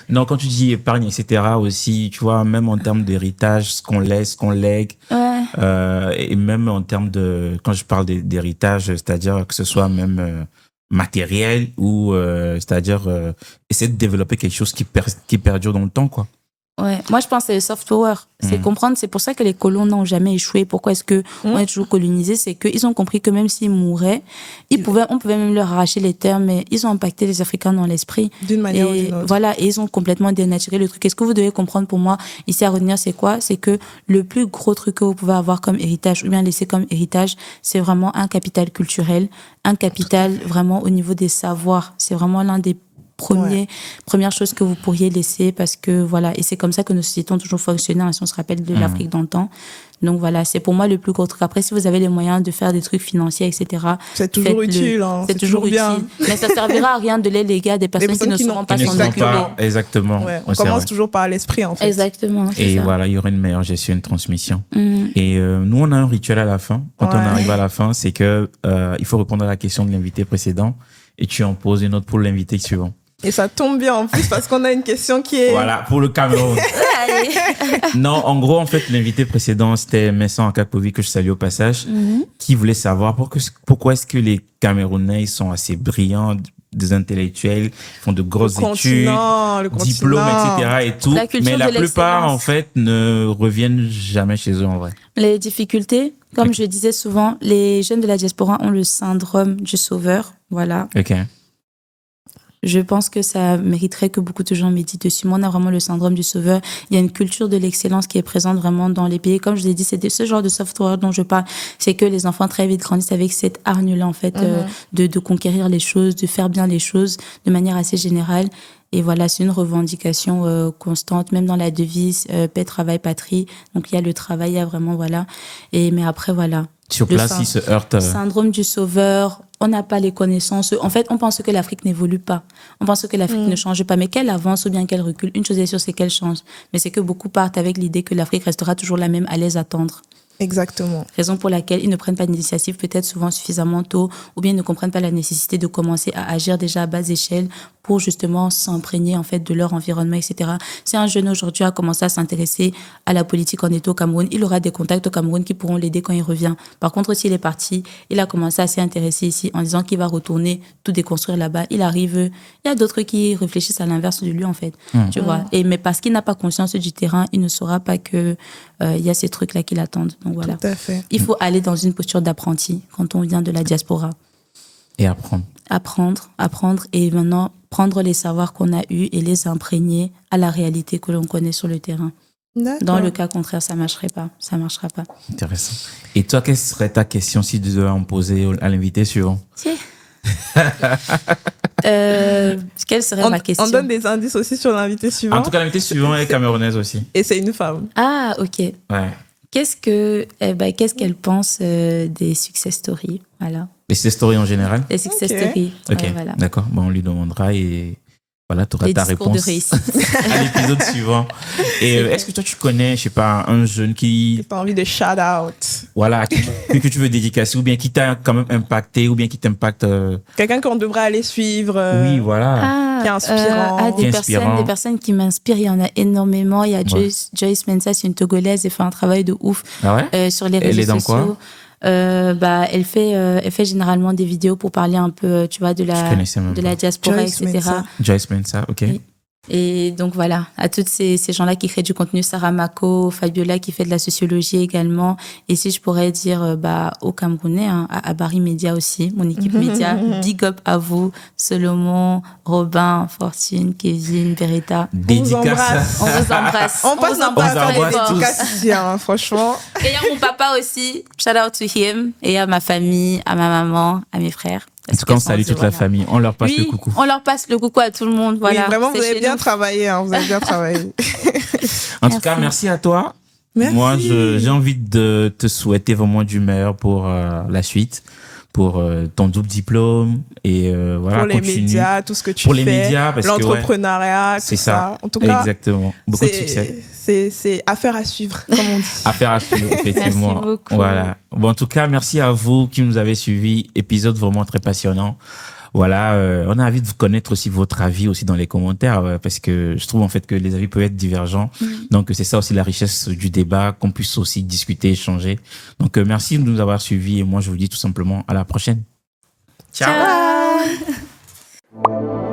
non, quand tu dis épargne, etc., aussi, tu vois, même en termes d'héritage, ce qu'on laisse, ce qu'on lègue, et même en termes de, quand je parle d'héritage, c'est-à-dire que ce soit même matériel ou, c'est-à-dire, essayer de développer quelque chose qui perdure dans le temps, quoi. Ouais, moi je pense que c'est le soft power. C'est comprendre, c'est pour ça que les colons n'ont jamais échoué. Pourquoi est-ce que on est toujours colonisé? C'est qu'ils ont compris que même s'ils mouraient, on pouvait même leur arracher les terres, mais ils ont impacté les Africains dans l'esprit. D'une manière ou d'une autre. Voilà, et ils ont complètement dénaturé le truc. Et ce que vous devez comprendre pour moi, ici à retenir, c'est quoi? C'est que le plus gros truc que vous pouvez avoir comme héritage, ou bien laisser comme héritage, c'est vraiment un capital culturel, un capital vraiment au niveau des savoirs. C'est vraiment l'un des première chose que vous pourriez laisser, parce que voilà, et c'est comme ça que nos sociétés ont toujours fonctionné, si on se rappelle de l'Afrique dans le temps. Donc voilà, c'est pour moi le plus gros truc. Après, si vous avez les moyens de faire des trucs financiers, etc., c'est toujours utile. C'est toujours utile. Mais ça servira à rien de les léguer à des personnes qui ne sauront pas s'en occuper. Exactement. Ouais, on commence toujours par l'esprit, en fait. Exactement. Et voilà, il y aura une meilleure gestion, une transmission. Et nous, on a un rituel à la fin. Quand on arrive à la fin, c'est que il faut répondre à la question de l'invité précédent et tu en poses une autre pour l'invité suivant. Et ça tombe bien en plus parce qu'on a une question qui est... Voilà, pour le Cameroun. Non, en gros, en fait, l'invité précédent, c'était Messan Akapovi, que je salue au passage, qui voulait savoir pourquoi est-ce que les Camerounais sont assez brillants, des intellectuels, font de grosses études, diplômes, etc. et tout. Mais la plupart, en fait, ne reviennent jamais chez eux, en vrai. Les difficultés, comme je disais souvent, les jeunes de la diaspora ont le syndrome du sauveur. Voilà. Ok. Je pense que ça mériterait que beaucoup de gens méditent dessus. Moi, on a vraiment le syndrome du sauveur. Il y a une culture de l'excellence qui est présente vraiment dans les pays. Comme je l'ai dit, c'est ce genre de software dont je parle. C'est que les enfants très vite grandissent avec cette hargne-là, en fait, de conquérir les choses, de faire bien les choses de manière assez générale. Et voilà, c'est une revendication constante, même dans la devise paix, travail, patrie. Donc il y a le travail, il y a vraiment voilà. Mais après voilà. Sur place, ils se heurtent. Syndrome du sauveur. On n'a pas les connaissances. En fait, on pense que l'Afrique n'évolue pas. On pense que l'Afrique ne change pas. Mais qu'elle avance ou bien qu'elle recule, une chose est sûre, c'est qu'elle change. Mais c'est que beaucoup partent avec l'idée que l'Afrique restera toujours la même, à l'aise à attendre. Exactement. Raison pour laquelle ils ne prennent pas d'initiative peut-être souvent suffisamment tôt, ou bien ils ne comprennent pas la nécessité de commencer à agir déjà à basse échelle pour justement s'imprégner en fait de leur environnement, etc. Si un jeune aujourd'hui a commencé à s'intéresser à la politique en état au Cameroun, il aura des contacts au Cameroun qui pourront l'aider quand il revient. Par contre, s'il est parti, il a commencé à s'y intéresser ici en disant qu'il va retourner tout déconstruire là-bas, il arrive, il y a d'autres qui réfléchissent à l'inverse de lui en fait, tu vois. Mais parce qu'il n'a pas conscience du terrain, il ne saura pas que il y a ces trucs-là qui l'attendent. Donc voilà. Tout à fait. Il faut aller dans une posture d'apprenti quand on vient de la diaspora. Et apprendre. Apprendre et maintenant prendre les savoirs qu'on a eus et les imprégner à la réalité que l'on connaît sur le terrain. D'accord. Dans le cas contraire, ça marchera pas. Intéressant. Et toi, quelle serait ta question si tu devais en poser à l'invité suivant? Quelle serait ma question? On donne des indices aussi sur l'invité suivant. En tout cas, l'invité suivant est camerounaise aussi. Et c'est une femme. Ah, ok. Ouais. Qu'est-ce qu'elle pense des success stories? Voilà. Les success stories en général? Les success stories. Ok, Ouais, voilà. d'accord. Bon, on lui demandera et voilà, tu auras Les ta discours réponse de réussite. à l'épisode suivant. Et est-ce que toi, tu connais, je sais pas, un jeune qui, J'ai pas envie de shout out. voilà, que tu veux dédicacer ou bien qui t'a quand même impacté ou bien qui t'impacte Quelqu'un qu'on devrait aller suivre. Oui, voilà. Qui est inspirant. Des Qui est inspirant. personnes qui m'inspirent, il y en a énormément. Il y a Joyce Mensah, c'est une Togolaise, elle fait un travail de ouf Ah ouais? sur les Elle réseaux est dans sociaux. Elle fait généralement des vidéos pour parler un peu, tu vois, de Je connaissais même la pas. diaspora, Joyce etc. Mensah. Joyce Mensah, ok. Oui. Et donc voilà, à toutes ces gens-là qui créent du contenu, Sarah Mako, Fabiola qui fait de la sociologie également. Et si je pourrais dire aux Camerounais, hein, à Barry Media aussi, mon équipe média, big up à vous, Solomon, Robin, Fortune, Kevin, Beretta. Dédicace. On vous embrasse. On passe notre embrasse temps à tous. dédicace ici, hein, franchement. Et il y a mon papa aussi, shout out to him, et à ma famille, à ma maman, à mes frères. En tout cas, on salue toute la famille. On leur passe le coucou. On leur passe le coucou à tout le monde. Voilà. Oui, vraiment, vous C'est avez chez bien nous. travaillé. Hein, vous avez bien travaillé. En tout cas, merci à toi. Merci. Moi, j'ai envie de te souhaiter vraiment du meilleur pour la suite, pour ton double diplôme et voilà, Pour les continue. médias, tout ce que tu Pour fais. les médias, parce que, l'entrepreneuriat, c'est tout ça. ça. En tout cas, Exactement. Beaucoup de succès. c'est affaire à suivre, comme on dit. Affaire à suivre, effectivement. Merci beaucoup. Voilà. Bon, en tout cas, merci à vous qui nous avez suivis. Épisode vraiment très passionnant. Voilà, on a envie de vous connaître aussi votre avis aussi dans les commentaires parce que je trouve en fait que les avis peuvent être divergents. Donc c'est ça aussi la richesse du débat, qu'on puisse aussi discuter, échanger. Donc merci de nous avoir suivis et moi je vous dis tout simplement à la prochaine. Ciao. Ciao.